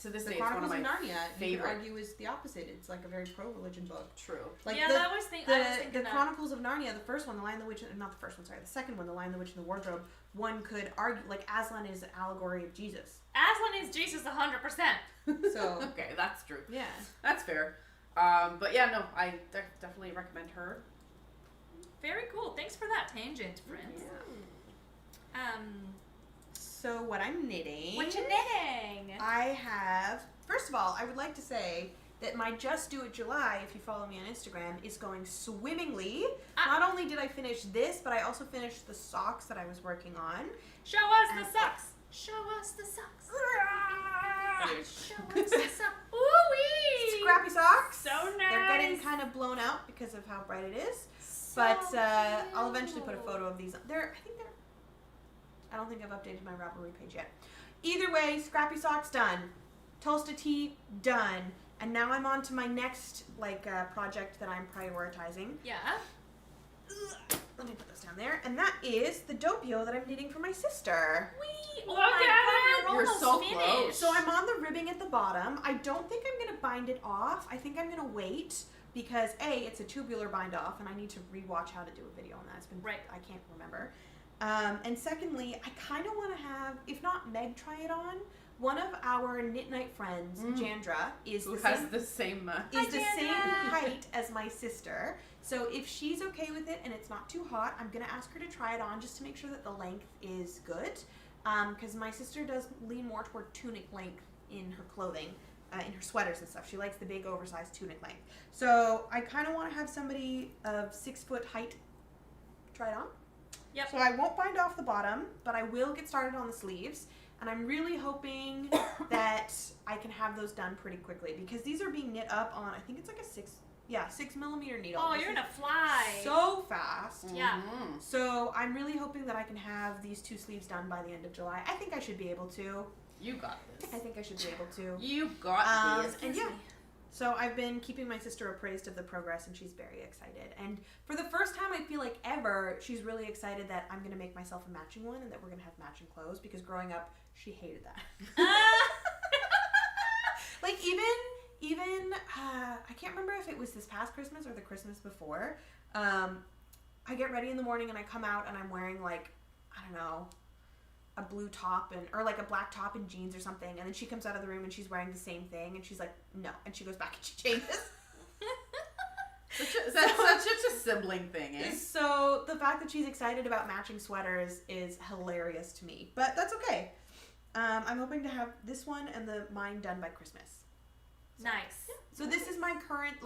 [SPEAKER 2] to this
[SPEAKER 3] the
[SPEAKER 2] day it's one of my
[SPEAKER 3] Narnia,
[SPEAKER 2] favorite.
[SPEAKER 3] You could argue is the opposite. It's like a very pro-religion book.
[SPEAKER 2] True.
[SPEAKER 3] Like
[SPEAKER 1] I was thinking
[SPEAKER 3] the Chronicles of Narnia, the first one, The Lion, the Witch, not the first one, sorry, the second one, The Lion, the Witch, and the Wardrobe. One could argue like Aslan is an allegory of Jesus.
[SPEAKER 1] Aslan is Jesus 100%.
[SPEAKER 3] So
[SPEAKER 2] okay, that's true.
[SPEAKER 3] Yeah,
[SPEAKER 2] that's fair. But yeah, no, I definitely recommend her.
[SPEAKER 1] Very cool. Thanks for that tangent, friends.
[SPEAKER 3] So what I'm knitting.
[SPEAKER 1] What you knitting?
[SPEAKER 3] I have First of all, I would like to say that my Just Do It July, if you follow me on Instagram, is going swimmingly. Not only did I finish this, but I also finished the socks that I was working on.
[SPEAKER 1] Show us the socks. Show us the socks. Show us the socks. Ooh-wee.
[SPEAKER 3] Scrappy socks.
[SPEAKER 1] So nice.
[SPEAKER 3] They're getting kind of blown out because of how bright it is. But I'll eventually put a photo of these. I don't think I've updated my Ravelry page yet. Either way, scrappy socks done. Toasted tea done. And now I'm on to my next project that I'm prioritizing.
[SPEAKER 1] Yeah.
[SPEAKER 3] Let me put this down there. And that is the Doppio that I'm knitting for my sister.
[SPEAKER 1] Wee!
[SPEAKER 2] Look
[SPEAKER 1] Oh my
[SPEAKER 2] at
[SPEAKER 1] God,
[SPEAKER 2] it. You're so
[SPEAKER 1] finished.
[SPEAKER 2] close.
[SPEAKER 3] So I'm on the ribbing at the bottom. I don't think I'm going to bind it off. I think I'm going to wait because A, it's a tubular bind off and I need to rewatch how to do a video on that. It's been
[SPEAKER 1] Right.
[SPEAKER 3] I can't remember. And secondly, I kind of want to have, if not Meg try it on, one of our knit night friends, Jandra, is
[SPEAKER 2] Who
[SPEAKER 3] the
[SPEAKER 2] has
[SPEAKER 3] same
[SPEAKER 2] the same
[SPEAKER 3] is the
[SPEAKER 1] Jandra.
[SPEAKER 3] same height as my sister. So if she's okay with it and it's not too hot, I'm gonna ask her to try it on just to make sure that the length is good. Because my sister does lean more toward tunic length in her clothing, in her sweaters and stuff. She likes the big oversized tunic length. So I kind of want to have somebody of 6 foot height try it on.
[SPEAKER 1] Yep.
[SPEAKER 3] So I won't bind off the bottom, but I will get started on the sleeves. And I'm really hoping that I can have those done pretty quickly because these are being knit up on, I think it's like a 6mm needle.
[SPEAKER 1] Oh,
[SPEAKER 3] This
[SPEAKER 1] you're
[SPEAKER 3] is
[SPEAKER 1] gonna fly.
[SPEAKER 3] so fast.
[SPEAKER 1] Yeah.
[SPEAKER 3] So I'm really hoping that I can have these 2 sleeves done by the end of July. I think I should be able to.
[SPEAKER 2] You got this.
[SPEAKER 3] I think I should be able to.
[SPEAKER 2] You got this.
[SPEAKER 3] And yeah. So I've been keeping my sister appraised of the progress and she's very excited. And for the first time I feel like ever, she's really excited that I'm going to make myself a matching one and that we're going to have matching clothes because growing up, she hated that. Like even I can't remember if it was this past Christmas or the Christmas before. I get ready in the morning and I come out and I'm wearing like, I don't know, a blue top or like a black top and jeans or something, and then she comes out of the room and she's wearing the same thing and she's like, no, and she goes back and she changes.
[SPEAKER 2] That's such a sibling thing, eh?
[SPEAKER 3] So the fact that she's excited about matching sweaters is hilarious to me, but that's okay. I'm hoping to have this one and mine done by Christmas.
[SPEAKER 1] Nice.
[SPEAKER 3] So this is my current,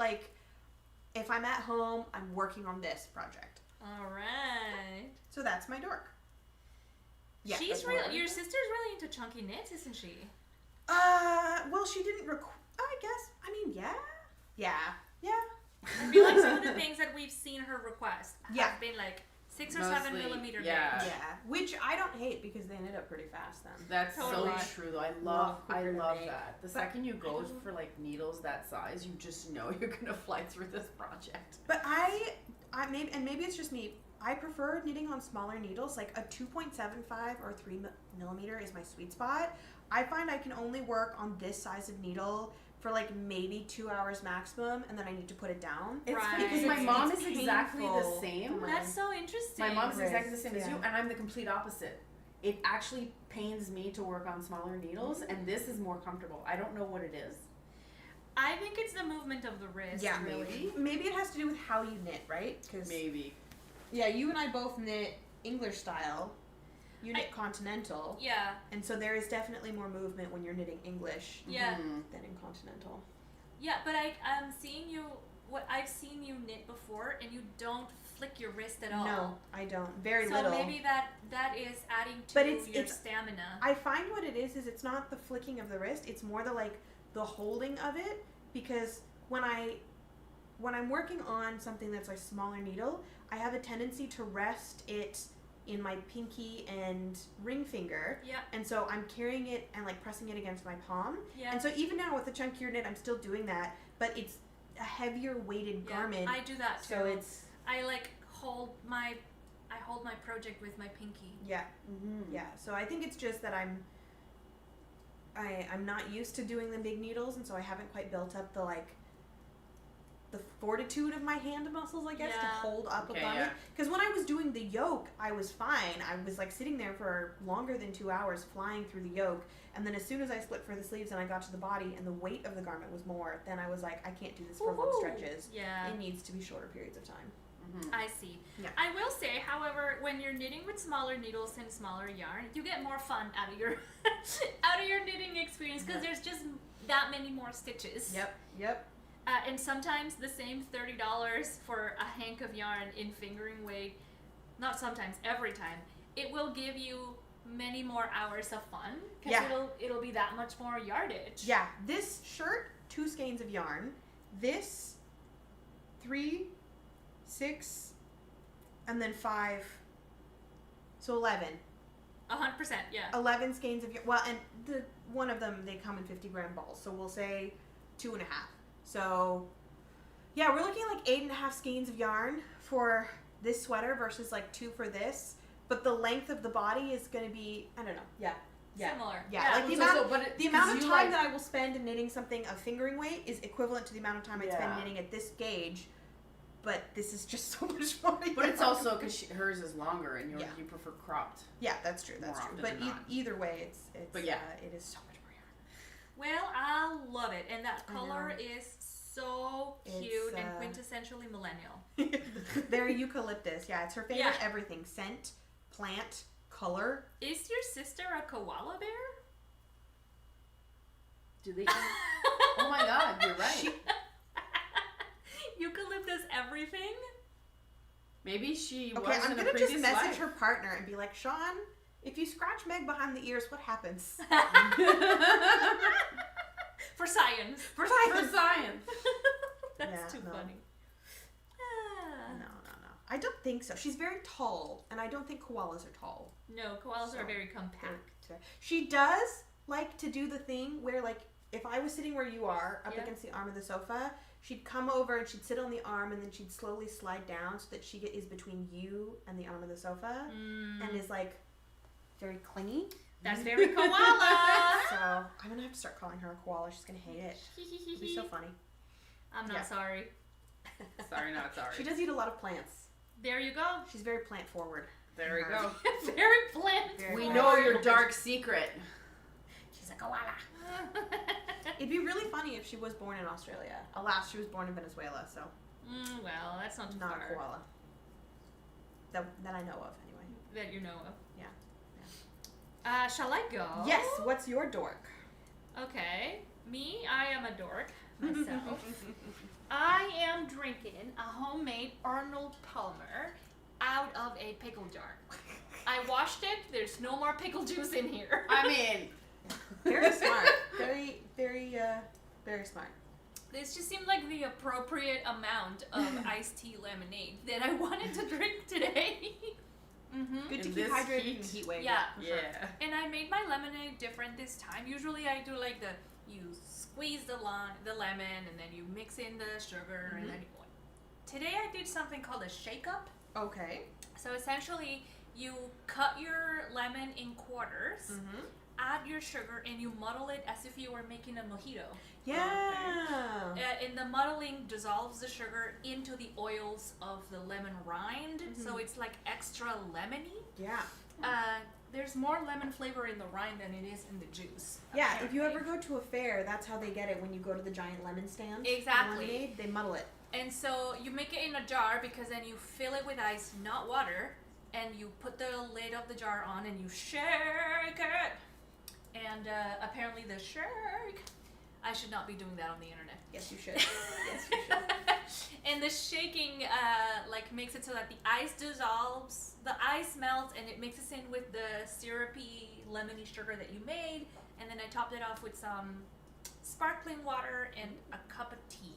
[SPEAKER 3] if I'm at home, I'm working on this project.
[SPEAKER 1] All right.
[SPEAKER 3] So that's my dork. Yeah.
[SPEAKER 1] She's really. Your sister's really into chunky knits, isn't she?
[SPEAKER 3] Well, she didn't I guess. I mean, yeah.
[SPEAKER 1] I feel like some of the things that we've seen her request have been like 6 or 7 millimeter
[SPEAKER 2] yeah.
[SPEAKER 1] big.
[SPEAKER 3] Yeah, which I don't hate because they knit up pretty fast then.
[SPEAKER 2] That's
[SPEAKER 1] Totally.
[SPEAKER 2] so true though. I love
[SPEAKER 3] quicker to make.
[SPEAKER 2] that. The second you go for like needles that size, you just know you're gonna fly through this project.
[SPEAKER 3] But I maybe it's just me. I prefer knitting on smaller needles, like a 2.75 or 3 millimeter is my sweet spot. I find I can only work on this size of needle for like maybe 2 hours maximum, and then I need to put it down.
[SPEAKER 2] It's
[SPEAKER 1] Right.
[SPEAKER 2] because my mom
[SPEAKER 3] It's
[SPEAKER 2] is exactly the
[SPEAKER 3] painful
[SPEAKER 2] same.
[SPEAKER 3] for
[SPEAKER 1] That's so interesting.
[SPEAKER 2] My mom's exactly the same as you,
[SPEAKER 3] Yeah.
[SPEAKER 2] and I'm the complete opposite. It actually pains me to work on smaller needles, and this is more comfortable. I don't know what it is.
[SPEAKER 1] I think it's the movement of the wrist.
[SPEAKER 3] Yeah,
[SPEAKER 1] really.
[SPEAKER 3] Maybe it has to do with how you knit, right? Because
[SPEAKER 2] Maybe.
[SPEAKER 3] yeah, you and I both knit English style. You knit continental,
[SPEAKER 1] Yeah.
[SPEAKER 3] and so there is definitely more movement when you're knitting English
[SPEAKER 1] Yeah.
[SPEAKER 3] than in continental.
[SPEAKER 1] Yeah, but I'm seeing you. What I've seen you knit before, and you don't flick your wrist at all.
[SPEAKER 3] No, I don't. Very
[SPEAKER 1] so
[SPEAKER 3] little.
[SPEAKER 1] maybe that is adding to
[SPEAKER 3] But
[SPEAKER 1] your
[SPEAKER 3] it's
[SPEAKER 1] stamina.
[SPEAKER 3] I find what it is it's not the flicking of the wrist. It's more the holding of it, because when I'm working on something that's a smaller needle, I have a tendency to rest it in my pinky and ring finger.
[SPEAKER 1] Yeah.
[SPEAKER 3] And so I'm carrying it and like pressing it against my palm.
[SPEAKER 1] Yeah.
[SPEAKER 3] And so even now with the chunkier knit, I'm still doing that, but it's a heavier weighted garment.
[SPEAKER 1] I do that too.
[SPEAKER 3] So it's
[SPEAKER 1] I hold my project with my pinky.
[SPEAKER 3] yeah. Yeah. So I think it's just that I'm not used to doing the big needles, and so I haven't quite built up the fortitude of my hand muscles, I guess, to hold up a garment. Because when I was doing the yoke, I was fine. I was like sitting there for longer than 2 hours flying through the yoke, and then as soon as I split for the sleeves and I got to the body and the weight of the garment was more, then I was like, I can't do this for long stretches.
[SPEAKER 1] Yeah.
[SPEAKER 3] It needs to be shorter periods of time.
[SPEAKER 1] I see.
[SPEAKER 3] Yeah.
[SPEAKER 1] I will say, however, when you're knitting with smaller needles and smaller yarn, you get more fun out of your knitting experience because there's just that many more stitches.
[SPEAKER 3] Yep.
[SPEAKER 1] And sometimes the same $30 for a hank of yarn in fingering weight, not sometimes, every time, it will give you many more hours of fun because it'll be that much more yardage.
[SPEAKER 3] Yeah, this shirt, 2 skeins of yarn. This, 3, 6, and then 5, so 11.
[SPEAKER 1] 100%, yeah.
[SPEAKER 3] 11 skeins of yarn. Well, and one of them, they come in 50-gram balls, so we'll say 2.5. So, yeah, we're looking at like 8.5 skeins of yarn for this sweater versus like 2 for this. But the length of the body is going to be, I don't know,
[SPEAKER 1] Similar.
[SPEAKER 3] Yeah, like the amount of time that I will spend in knitting something of fingering weight is equivalent to the amount of time I'd spend knitting at this gauge. But this is just so much more.
[SPEAKER 2] But it's also because hers is longer and you prefer cropped.
[SPEAKER 3] Yeah, that's true. That's true. But either way, it's
[SPEAKER 2] but yeah,
[SPEAKER 3] it is so much more yarn.
[SPEAKER 1] Well, I love it, and that color is so cute and quintessentially millennial.
[SPEAKER 3] Very eucalyptus. Yeah, it's her favorite everything: scent, plant, color.
[SPEAKER 1] Is your sister a koala bear?
[SPEAKER 2] Do they? Oh my God, you're right.
[SPEAKER 1] Eucalyptus everything?
[SPEAKER 2] Maybe she was
[SPEAKER 3] I'm
[SPEAKER 2] in a
[SPEAKER 3] gonna
[SPEAKER 2] previous
[SPEAKER 3] just message
[SPEAKER 2] life.
[SPEAKER 3] her partner and be like, Sean, if you scratch Meg behind the ears, what happens?
[SPEAKER 1] For science.
[SPEAKER 2] For science.
[SPEAKER 1] That's too funny.
[SPEAKER 3] No. I don't think so. She's very tall, and I don't think koalas are tall.
[SPEAKER 1] No, koalas are very compact.
[SPEAKER 3] She does like to do the thing where, like, if I was sitting where you are, up against the arm of the sofa, she'd come over and she'd sit on the arm, and then she'd slowly slide down so that she is between you and the arm of the sofa, and is, like, very clingy.
[SPEAKER 1] That's very koala!
[SPEAKER 3] So, I'm gonna have to start calling her a koala. She's gonna hate it. It'll be so funny.
[SPEAKER 1] I'm not sorry.
[SPEAKER 2] Sorry, not sorry.
[SPEAKER 3] She does eat a lot of plants.
[SPEAKER 1] There you go.
[SPEAKER 3] She's very plant forward.
[SPEAKER 2] There we go.
[SPEAKER 1] Very plant.
[SPEAKER 2] We know your dark secret.
[SPEAKER 3] She's a koala. It'd be really funny if she was born in Australia. Alas, she was born in Venezuela, so.
[SPEAKER 1] Well, that's not too
[SPEAKER 3] not
[SPEAKER 1] far.
[SPEAKER 3] a koala. That I know of, anyway.
[SPEAKER 1] That you know of.
[SPEAKER 3] Yeah.
[SPEAKER 1] Shall I go?
[SPEAKER 3] Yes. What's your dork?
[SPEAKER 1] Okay. Me, I am a dork myself. I am drinking a homemade Arnold Palmer out of a pickle jar. I washed it. There's no more pickle juice in here.
[SPEAKER 2] I mean,
[SPEAKER 3] very smart. Very, very smart.
[SPEAKER 1] This just seemed like the appropriate amount of iced tea lemonade that I wanted to drink today.
[SPEAKER 3] Good to
[SPEAKER 2] In
[SPEAKER 3] keep
[SPEAKER 2] this
[SPEAKER 3] hydrated
[SPEAKER 2] heat.
[SPEAKER 3] in heat wave.
[SPEAKER 1] Yeah.
[SPEAKER 2] yeah.
[SPEAKER 1] And I made my lemonade different this time. Usually I do like you squeeze the lemon and then you mix in the sugar and then today I did something called a shake up.
[SPEAKER 3] Okay.
[SPEAKER 1] So essentially you cut your lemon in quarters, add your sugar, and you muddle it as if you were making a mojito.
[SPEAKER 3] Yeah.
[SPEAKER 1] And the muddling dissolves the sugar into the oils of the lemon rind, so it's like extra lemony.
[SPEAKER 3] Yeah.
[SPEAKER 1] There's more lemon flavor in the rind than it is in the juice.
[SPEAKER 3] Yeah,
[SPEAKER 1] apparently.
[SPEAKER 3] if you ever go to a fair, that's how they get it when you go to the giant lemon stands.
[SPEAKER 1] Exactly.
[SPEAKER 3] Lemonade, they muddle it.
[SPEAKER 1] And so you make it in a jar because then you fill it with ice, not water, and you put the lid of the jar on and you shake it. And apparently the shake, I should not be doing that on the internet.
[SPEAKER 3] Yes, you should. Yes, you should.
[SPEAKER 1] And the shaking makes it so that the ice dissolves, the ice melts, and it mixes in with the syrupy, lemony sugar that you made. And then I topped it off with some sparkling water and a cup of tea.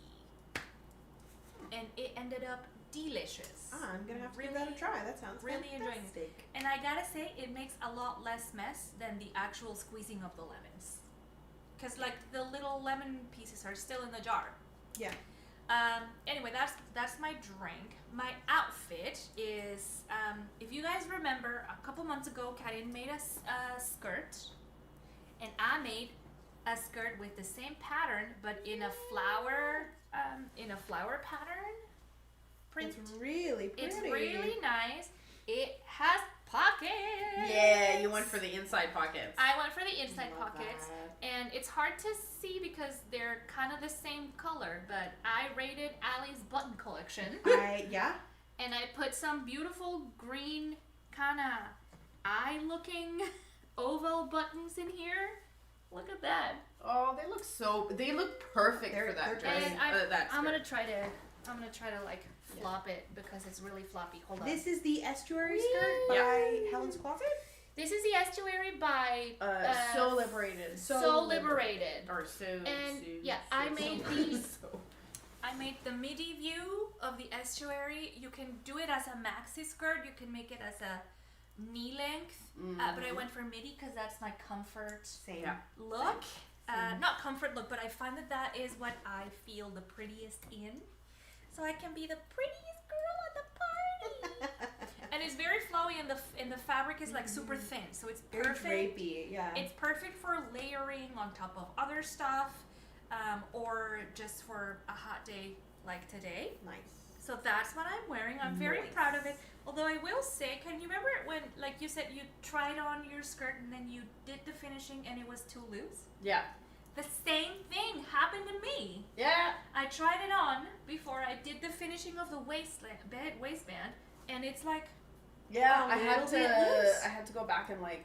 [SPEAKER 1] And it ended up delicious.
[SPEAKER 3] I'm going to have to give that a try. That sounds
[SPEAKER 1] really enjoying it. And I gotta say, it makes a lot less mess than the actual squeezing of the lemons. Because, like, the little lemon pieces are still in the jar.
[SPEAKER 3] Yeah.
[SPEAKER 1] Anyway, that's my drink. My outfit is, if you guys remember, a couple months ago, Carine made us a skirt. And I made a skirt with the same pattern, but in a flower pattern print.
[SPEAKER 3] It's really pretty.
[SPEAKER 1] It's really nice. It has pockets.
[SPEAKER 2] Yeah, you went for the inside pockets.
[SPEAKER 1] I went for the inside
[SPEAKER 3] Love
[SPEAKER 1] pockets.
[SPEAKER 3] that.
[SPEAKER 1] And it's hard to see because they're kind of the same color, but I rated Allie's button collection.
[SPEAKER 3] Yeah.
[SPEAKER 1] And I put some beautiful green kind of eye-looking oval buttons in here. Look at that.
[SPEAKER 2] Oh, they look perfect for that
[SPEAKER 3] they're
[SPEAKER 2] dress.
[SPEAKER 1] And
[SPEAKER 2] that
[SPEAKER 1] I'm gonna
[SPEAKER 2] skirt.
[SPEAKER 1] try to like flop it because it's really floppy. Hold on.
[SPEAKER 3] This is the Estuary skirt by Helen's Closet.
[SPEAKER 1] This is the Estuary by
[SPEAKER 2] So Liberated.
[SPEAKER 1] So Liberated.
[SPEAKER 2] Or so.
[SPEAKER 1] And,
[SPEAKER 2] so-
[SPEAKER 1] yeah,
[SPEAKER 2] so-
[SPEAKER 1] I made
[SPEAKER 2] so-
[SPEAKER 1] these-
[SPEAKER 2] so-
[SPEAKER 1] I made the midi view of the Estuary. You can do it as a maxi skirt. You can make it as a knee length. But I went for midi because that's my comfort
[SPEAKER 3] Same.
[SPEAKER 2] Yeah.
[SPEAKER 1] look. Not comfort look, but I find that is what I feel the prettiest in. So I can be the prettiest girl at the party. And it's very flowy, and the fabric is like super thin, so it's
[SPEAKER 3] Very
[SPEAKER 1] perfect.
[SPEAKER 3] drapey, yeah.
[SPEAKER 1] It's perfect for layering on top of other stuff, or just for a hot day like today.
[SPEAKER 3] Nice.
[SPEAKER 1] So that's what I'm wearing. I'm very
[SPEAKER 3] Nice.
[SPEAKER 1] proud of it. Although I will say, can you remember when, like you said, you tried on your skirt and then you did the finishing and it was too loose?
[SPEAKER 2] Yeah.
[SPEAKER 1] The same thing happened to me.
[SPEAKER 2] Yeah.
[SPEAKER 1] I tried it on before I did the finishing of the waistband, and it's like,
[SPEAKER 2] Yeah,
[SPEAKER 1] A
[SPEAKER 2] I had
[SPEAKER 1] little
[SPEAKER 2] to.
[SPEAKER 1] bit loose.
[SPEAKER 2] I had to go back and like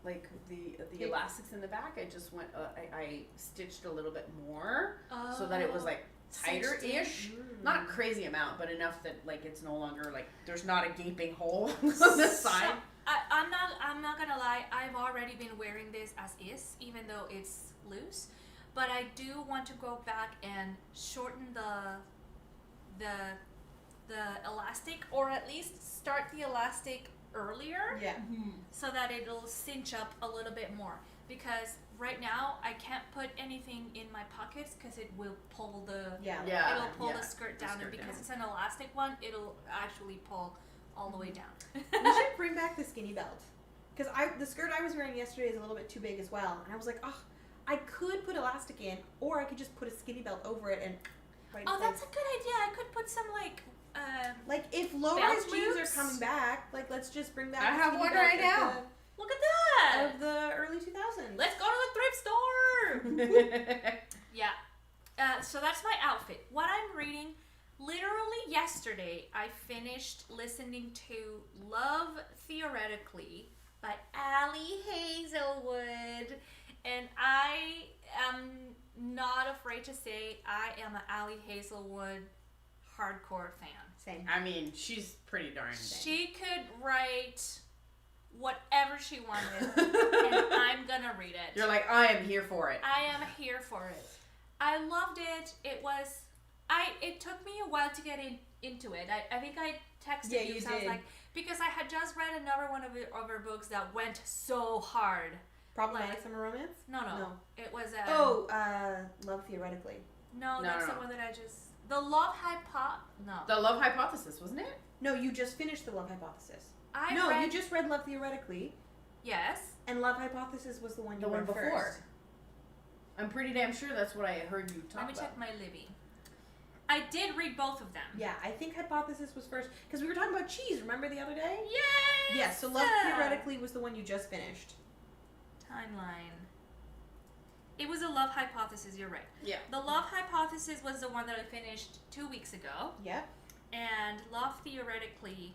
[SPEAKER 2] the
[SPEAKER 3] Yeah.
[SPEAKER 2] elastics in the back. I just went. I stitched a little bit more so that it was like tighter ish. Not a crazy amount, but enough that like it's no longer like there's not a gaping hole on the side.
[SPEAKER 1] I'm not gonna lie. I've already been wearing this as is, even though it's loose. But I do want to go back and shorten the elastic, or at least start the elastic earlier,
[SPEAKER 3] Yeah.
[SPEAKER 1] so that it'll cinch up a little bit more. Because right now I can't put anything in my pockets because it will pull the
[SPEAKER 3] Yeah.
[SPEAKER 2] Yeah.
[SPEAKER 1] it'll pull
[SPEAKER 2] yeah,
[SPEAKER 1] the skirt down, and
[SPEAKER 2] skirt
[SPEAKER 1] because
[SPEAKER 2] down.
[SPEAKER 1] it's an elastic one, it'll actually pull all the way down.
[SPEAKER 3] We should bring back the skinny belt. Because the skirt I was wearing yesterday is a little bit too big as well. And I was like, oh, I could put elastic in, or I could just put a skinny belt over it and...
[SPEAKER 1] Oh, that's a good idea. I could put some like
[SPEAKER 3] Like, if low-rise
[SPEAKER 1] Belt
[SPEAKER 3] jeans
[SPEAKER 1] loops?
[SPEAKER 3] are coming back, like, let's just bring back
[SPEAKER 2] I
[SPEAKER 3] the
[SPEAKER 2] have
[SPEAKER 3] skinny
[SPEAKER 2] one
[SPEAKER 3] belt
[SPEAKER 2] right now.
[SPEAKER 1] look at that.
[SPEAKER 3] Of the early 2000s.
[SPEAKER 1] Let's go to the thrift store. Yeah. So that's my outfit. What I'm reading, literally yesterday, I finished listening to Love Theoretically by Hazelwood, and I am not afraid to say I am an Hazelwood hardcore fan.
[SPEAKER 3] Same.
[SPEAKER 2] I mean, she's pretty darn dang.
[SPEAKER 1] She could write whatever she wanted, and I'm gonna read it.
[SPEAKER 2] You're like, I am here for it.
[SPEAKER 1] I am here for it. I loved it. It took me a while to get into it. I think I texted
[SPEAKER 3] Yeah,
[SPEAKER 1] you.
[SPEAKER 3] you
[SPEAKER 1] So I was
[SPEAKER 3] did.
[SPEAKER 1] like, because I had just read another one of her books that went so hard.
[SPEAKER 3] Problematic
[SPEAKER 1] Like-
[SPEAKER 3] Summer Romance?
[SPEAKER 1] No.
[SPEAKER 3] No.
[SPEAKER 1] It was
[SPEAKER 3] Love Theoretically.
[SPEAKER 1] no,
[SPEAKER 2] No,
[SPEAKER 1] that's
[SPEAKER 2] no,
[SPEAKER 1] the
[SPEAKER 2] no.
[SPEAKER 1] one that I just the Love No.
[SPEAKER 2] The Love Hypothesis, wasn't it?
[SPEAKER 3] No, you just finished The Love Hypothesis.
[SPEAKER 1] I
[SPEAKER 3] No,
[SPEAKER 1] read,
[SPEAKER 3] you just read Love Theoretically,
[SPEAKER 1] yes.
[SPEAKER 3] and Love Hypothesis was the one you
[SPEAKER 2] The one
[SPEAKER 3] read
[SPEAKER 2] before.
[SPEAKER 3] first.
[SPEAKER 2] I'm pretty damn sure that's what I heard you talk
[SPEAKER 1] Let me
[SPEAKER 2] about.
[SPEAKER 1] check my Libby. I did read both of them.
[SPEAKER 3] Yeah, I think Hypothesis was first, because we were talking about cheese, remember the other day?
[SPEAKER 1] Yes.
[SPEAKER 3] Yeah, so Love Theoretically was the one you just finished.
[SPEAKER 1] Timeline. It was a Love Hypothesis, you're right.
[SPEAKER 2] Yeah.
[SPEAKER 1] The Love Hypothesis was the one that I finished 2 weeks ago,
[SPEAKER 3] Yep.
[SPEAKER 1] and Love Theoretically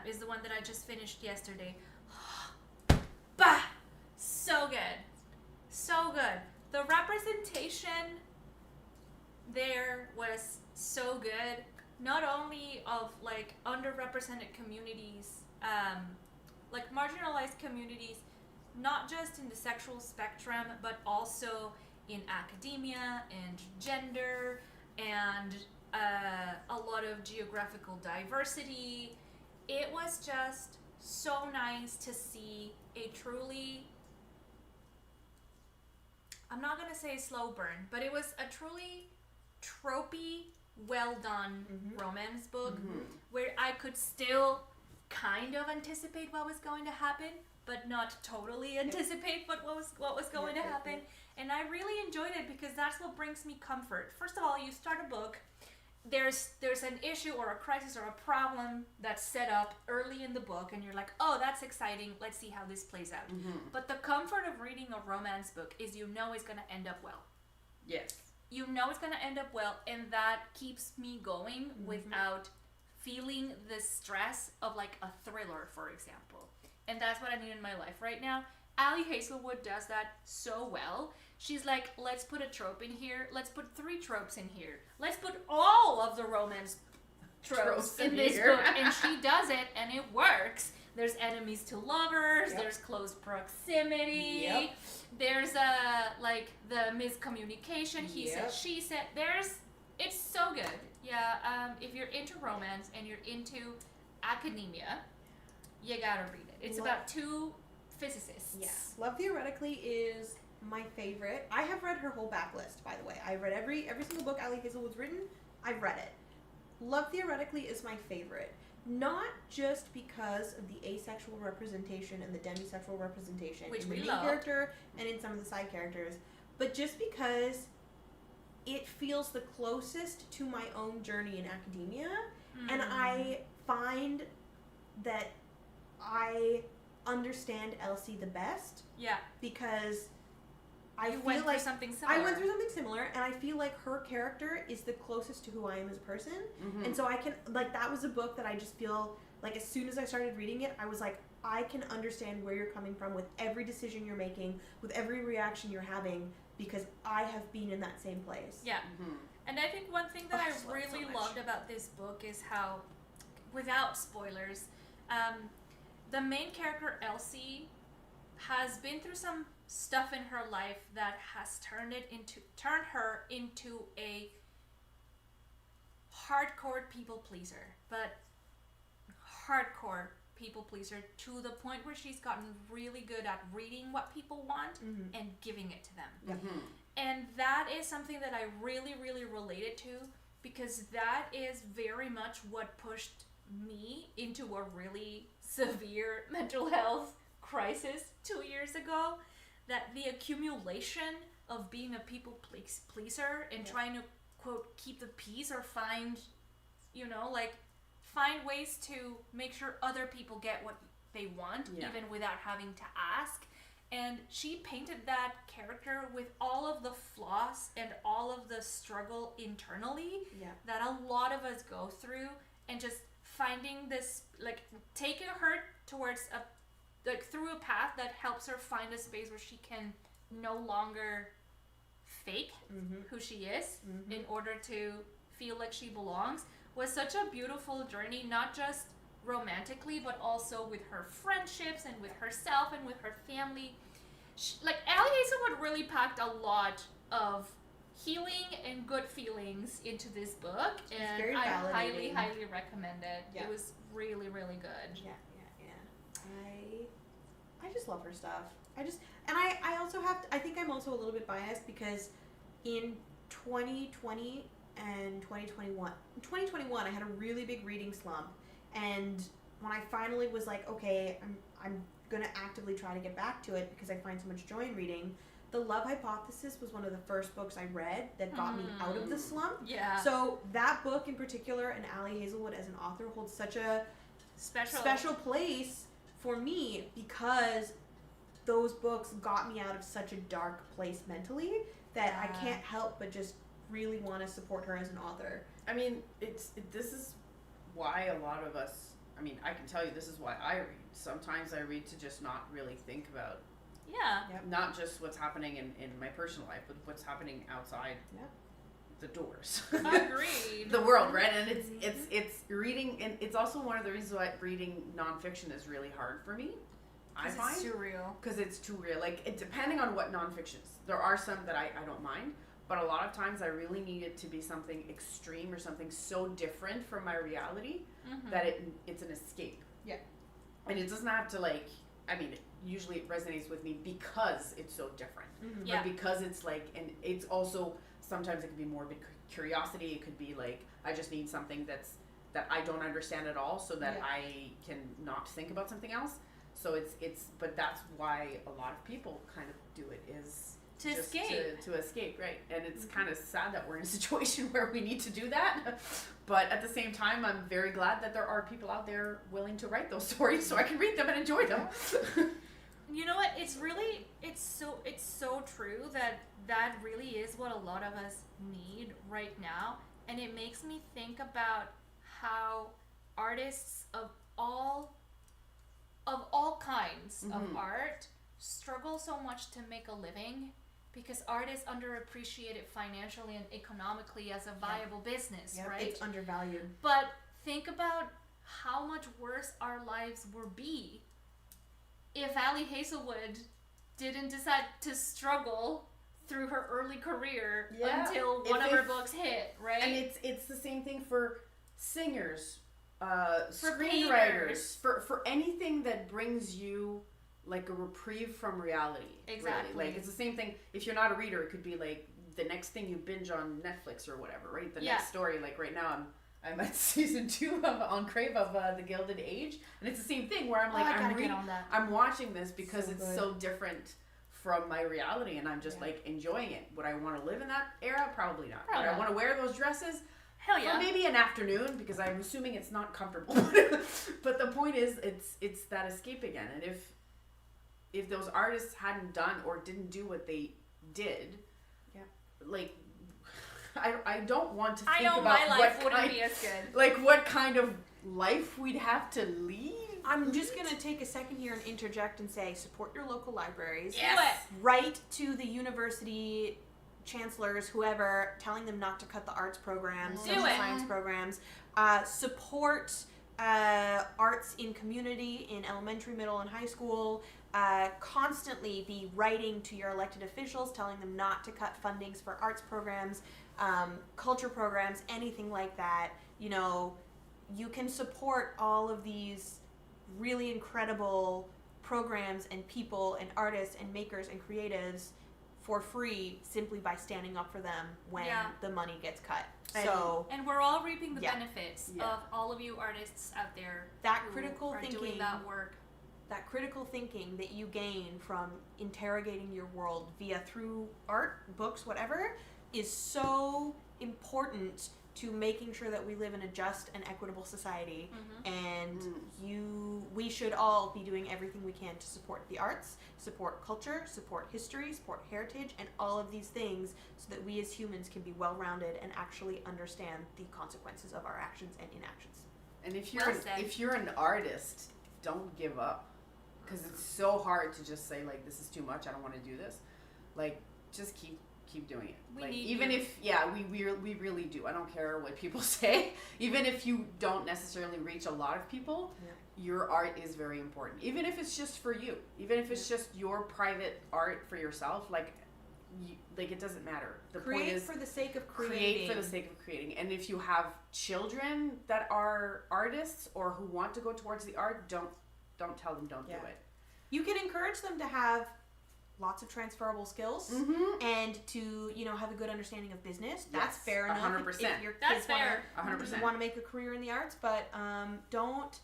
[SPEAKER 1] is the one that I just finished yesterday. Bah! So good. So good. The representation there was so good, not only of like underrepresented communities, like marginalized communities, not just in the sexual spectrum, but also in academia and gender and a lot of geographical diversity. It was just so nice to see a truly, I'm not going to say slow burn, but it was a truly tropey, well done romance book where I could still kind of anticipate what was going to happen, but not totally anticipate what was going to happen. And I really enjoyed it because that's what brings me comfort. First of all, you start a book, there's an issue or a crisis or a problem that's set up early in the book, and you're like, oh, that's exciting, let's see how this plays out. But the comfort of reading a romance book is you know it's going to end up well.
[SPEAKER 2] Yes.
[SPEAKER 1] You know it's going to end up well, and that keeps me going without feeling the stress of like a thriller, for example. And that's what I need in my life right now. Ali Hazelwood does that so well. She's like, let's put a trope in here. Let's put 3 tropes in here. Let's put all of the romance tropes in this book. And she does it, and it works. There's enemies to lovers.
[SPEAKER 2] Yep.
[SPEAKER 1] There's close proximity.
[SPEAKER 2] Yep.
[SPEAKER 1] There's like the miscommunication. He said, she said. It's so good. Yeah. If you're into romance and you're into academia, you gotta read it. It's about 2 physicists.
[SPEAKER 3] Yeah. Love Theoretically is my favorite. I have read her whole backlist, by the way. I've read every single book Ali Hazelwood's written. I've read it. Love Theoretically is my favorite. Not just because of the asexual representation and the demisexual representation
[SPEAKER 1] Which
[SPEAKER 3] in the
[SPEAKER 1] we
[SPEAKER 3] main
[SPEAKER 1] love.
[SPEAKER 3] character and in some of the side characters, but just because it feels the closest to my own journey in academia, and I find that I understand Elsie the best.
[SPEAKER 1] Yeah.
[SPEAKER 3] Because I
[SPEAKER 1] You
[SPEAKER 3] feel
[SPEAKER 1] went
[SPEAKER 3] like
[SPEAKER 1] through something similar.
[SPEAKER 3] I went through something similar, and I feel like her character is the closest to who I am as a person.
[SPEAKER 2] Mm-hmm.
[SPEAKER 3] And so I can, like, that was a book that I just feel like as soon as I started reading it, I was like, I can understand where you're coming from with every decision you're making, with every reaction you're having, because I have been in that same place.
[SPEAKER 1] Yeah.
[SPEAKER 2] Mm-hmm.
[SPEAKER 1] And I think one thing that
[SPEAKER 3] I
[SPEAKER 1] I
[SPEAKER 3] just love it so
[SPEAKER 1] really
[SPEAKER 3] much.
[SPEAKER 1] loved about this book is how, without spoilers, the main character Elsie has been through some stuff in her life that has turned her into a hardcore people pleaser, but hardcore people pleaser to the point where she's gotten really good at reading what people want
[SPEAKER 3] Mm-hmm.
[SPEAKER 1] and giving it to them.
[SPEAKER 2] Mm-hmm.
[SPEAKER 1] And that is something that I really, really related to, because that is very much what pushed me into a really severe mental health crisis 2 years ago. That the accumulation of being a people pleaser and trying to, quote, keep the peace or find ways to make sure other people get what they want, even without having to ask. And she painted that character with all of the flaws and all of the struggle internally that a lot of us go through, and just finding this, like, taking her towards through a path that helps her find a space where she can no longer fake who she is in order to feel like she belongs, was such a beautiful journey, not just romantically, but also with her friendships and with herself and with her family. Ali Hazelwood really packed a lot of healing and good feelings into this book, and
[SPEAKER 3] very
[SPEAKER 1] I
[SPEAKER 3] validating.
[SPEAKER 1] highly recommend it.
[SPEAKER 3] Yeah.
[SPEAKER 1] It was really, really good.
[SPEAKER 3] Yeah. I just love her stuff. I also have to, I think I'm also a little bit biased because in 2020 and 2021 I had a really big reading slump, and when I finally was like, okay, I'm gonna actively try to get back to it because I find so much joy in reading, The Love Hypothesis was one of the first books I read that got me out of the slump.
[SPEAKER 1] Yeah.
[SPEAKER 3] So that book in particular, and Ali Hazelwood as an author, holds such a special place for me because those books got me out of such a dark place mentally that I can't help but just really want to support her as an author.
[SPEAKER 2] I mean, this is why a lot of us, I mean, I can tell you this is why I read. Sometimes I read to just not really think about not just what's happening in my personal life, but what's happening outside the doors.
[SPEAKER 1] Agreed.
[SPEAKER 2] The world, right? And it's reading, and it's also one of the reasons why reading nonfiction is really hard for me. I find
[SPEAKER 1] it's too real.
[SPEAKER 2] because it's too real. Like, depending on what nonfiction is, there are some that I don't mind, but a lot of times I really need it to be something extreme or something so different from my reality that it's an escape.
[SPEAKER 3] Yeah.
[SPEAKER 2] And it doesn't have to, like, I mean, usually it resonates with me because it's so different.
[SPEAKER 1] Yeah.
[SPEAKER 2] But because it's like, and it's also, sometimes it could be morbid curiosity. It could be like, I just need something that I don't understand at all so that I can not think about something else. So but that's why a lot of people kind of do it, is
[SPEAKER 1] To
[SPEAKER 2] just
[SPEAKER 1] escape.
[SPEAKER 2] to escape, right? And it's kind of sad that we're in a situation where we need to do that. But at the same time, I'm very glad that there are people out there willing to write those stories so I can read them and enjoy them.
[SPEAKER 1] You know what? It's so true that really is what a lot of us need right now, and it makes me think about how artists of all kinds of art struggle so much to make a living because art is underappreciated financially and economically as a viable business, right?
[SPEAKER 3] It's undervalued.
[SPEAKER 1] But think about how much worse our lives would be if Allie Hazelwood didn't decide to struggle through her early career until one of her books hit, right?
[SPEAKER 2] And it's the same thing for singers,
[SPEAKER 1] for
[SPEAKER 2] screenwriters, for anything that brings you like a reprieve from reality.
[SPEAKER 1] Exactly.
[SPEAKER 2] Really. Like it's the same thing. If you're not a reader, it could be like the next thing you binge on Netflix or whatever, right? The next story. Like right now, I'm at season 2 on Crave of The Gilded Age, and it's the same thing where I'm like I'm watching this because it's so different from my reality, and I'm just like enjoying it. Would I want to live in that era? Probably not. Would I want to wear those dresses?
[SPEAKER 1] Hell yeah.
[SPEAKER 2] For maybe an afternoon, because I'm assuming it's not comfortable. But the point is, it's that escape again. And if those artists hadn't done or didn't do what they did, like I don't want to think about
[SPEAKER 1] my life wouldn't be as good.
[SPEAKER 2] Like what kind of life we'd have to lead.
[SPEAKER 3] I'm just going to take a second here and interject and say, support your local libraries.
[SPEAKER 1] Yes.
[SPEAKER 3] Write to the university chancellors, whoever, telling them not to cut the arts programs, social science programs. Support arts in community, in elementary, middle, and high school. Constantly be writing to your elected officials, telling them not to cut fundings for arts programs, culture programs, anything like that. You know, you can support all of these really incredible programs and people and artists and makers and creatives for free simply by standing up for them when the money gets cut.
[SPEAKER 1] And we're all reaping the benefits of all of you artists out there
[SPEAKER 3] that critical
[SPEAKER 1] are
[SPEAKER 3] thinking,
[SPEAKER 1] doing that work.
[SPEAKER 3] That critical thinking that you gain from interrogating your world through art, books, whatever, is so important to making sure that we live in a just and equitable society. And we should all be doing everything we can to support the arts, support culture, support history, support heritage, and all of these things so that we as humans can be well-rounded and actually understand the consequences of our actions and inactions.
[SPEAKER 2] And if you're an artist, don't give up, because it's so hard to just say like, this is too much, I don't want to do this. Like, just keep doing it. We really do. I don't care what people say. Even if you don't necessarily reach a lot of people, your art is very important. Even if it's just for you. Even if it's just your private art for yourself, like it doesn't matter. The point is,
[SPEAKER 3] for the sake of creating.
[SPEAKER 2] Create for the sake of creating. And if you have children that are artists or who want to go towards the art, don't tell them don't do it.
[SPEAKER 3] You can encourage them to have lots of transferable skills and to have a good understanding of business. That's fair enough.
[SPEAKER 2] 100%.
[SPEAKER 3] If your kids
[SPEAKER 1] That's fair.
[SPEAKER 2] 100%.
[SPEAKER 3] want to make a career in the arts, but don't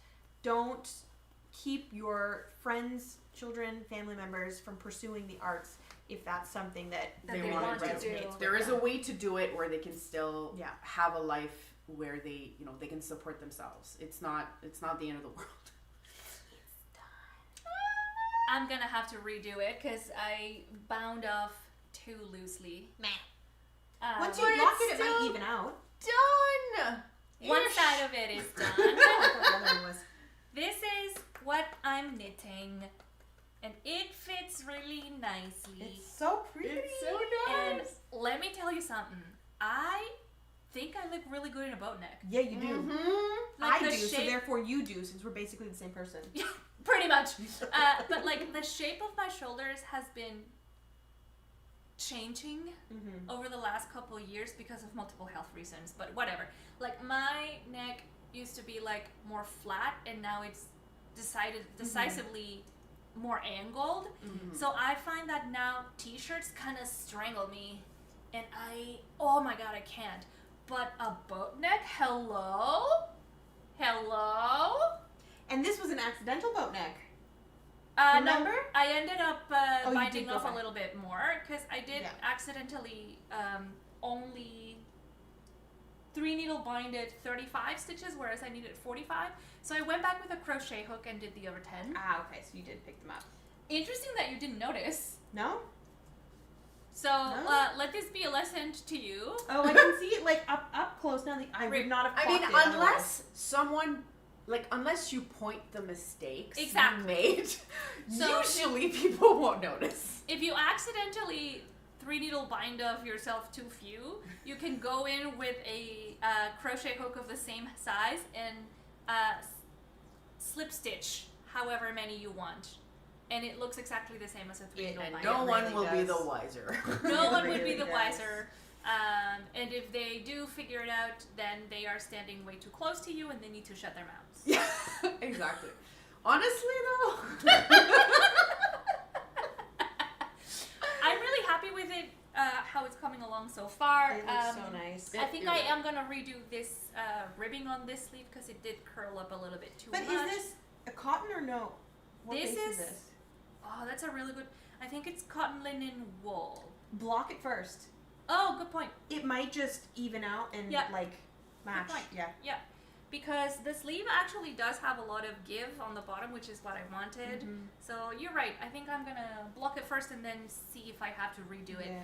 [SPEAKER 3] keep your friends, children, family members from pursuing the arts if that's something that
[SPEAKER 1] they want to do.
[SPEAKER 2] There is a way to do it where they can still have a life where they can support themselves. It's not the end of the world.
[SPEAKER 1] I'm gonna have to redo it because I bound off too loosely.
[SPEAKER 3] Once you block it might even out.
[SPEAKER 2] Done!
[SPEAKER 1] One side of it is done.
[SPEAKER 3] The other one was.
[SPEAKER 1] This is what I'm knitting, and it fits really nicely.
[SPEAKER 3] It's so pretty.
[SPEAKER 2] It's so nice.
[SPEAKER 1] And let me tell you something. I think I look really good in a boat neck.
[SPEAKER 3] Yeah, you do.
[SPEAKER 1] Like
[SPEAKER 3] I do, so therefore you do, since we're basically the same person.
[SPEAKER 1] Yeah, pretty much. But like the shape of my shoulders has been changing over the last couple of years because of multiple health reasons, but whatever. Like my neck used to be like more flat, and now it's decisively more angled. So I find that now t-shirts kind of strangle me, and oh my god, I can't. But a boat neck, hello?
[SPEAKER 3] And this was an accidental boat neck.
[SPEAKER 1] No, I ended up binding off a little bit more because I did accidentally only 3 needle binded 35 stitches, whereas I needed 45. So I went back with a crochet hook and did the other 10.
[SPEAKER 3] Ah, okay, so you did pick them up.
[SPEAKER 1] Interesting that you didn't notice.
[SPEAKER 3] No?
[SPEAKER 1] So let this be a lesson to you.
[SPEAKER 3] Oh, I can see it like up close now. I would not have clocked it
[SPEAKER 2] unless someone, unless you point the mistakes
[SPEAKER 1] Exactly.
[SPEAKER 2] you made,
[SPEAKER 1] So
[SPEAKER 2] Usually people won't notice.
[SPEAKER 1] if you accidentally 3-needle bind off yourself too few, you can go in with a crochet hook of the same size and slip stitch however many you want. And it looks exactly the same as a 3-needle
[SPEAKER 2] And
[SPEAKER 1] bind.
[SPEAKER 2] no one
[SPEAKER 3] really
[SPEAKER 2] will be
[SPEAKER 3] does.
[SPEAKER 2] the wiser.
[SPEAKER 1] No one would
[SPEAKER 3] really
[SPEAKER 1] be the
[SPEAKER 3] does.
[SPEAKER 1] wiser. And if they do figure it out, then they are standing way too close to you and they need to shut their mouths.
[SPEAKER 2] Yeah, exactly. Honestly, though,
[SPEAKER 1] I'm really happy with it, how it's coming along so far.
[SPEAKER 3] It looks so nice.
[SPEAKER 1] I think I am going to redo this ribbing on this sleeve because it did curl up a little bit too
[SPEAKER 3] But
[SPEAKER 1] much.
[SPEAKER 3] is this a cotton or no? What
[SPEAKER 1] This
[SPEAKER 3] base
[SPEAKER 1] is-
[SPEAKER 3] this?
[SPEAKER 1] Oh, that's a really good... I think it's cotton linen wool.
[SPEAKER 3] Block it first.
[SPEAKER 1] Oh, good point.
[SPEAKER 3] It might just even out and
[SPEAKER 1] Yeah.
[SPEAKER 3] like match.
[SPEAKER 1] point.
[SPEAKER 3] Yeah.
[SPEAKER 1] Yeah. Because the sleeve actually does have a lot of give on the bottom, which is what I wanted.
[SPEAKER 3] Mhm.
[SPEAKER 1] So you're right. I think I'm going to block it first and then see if I have to redo it.
[SPEAKER 3] Yeah.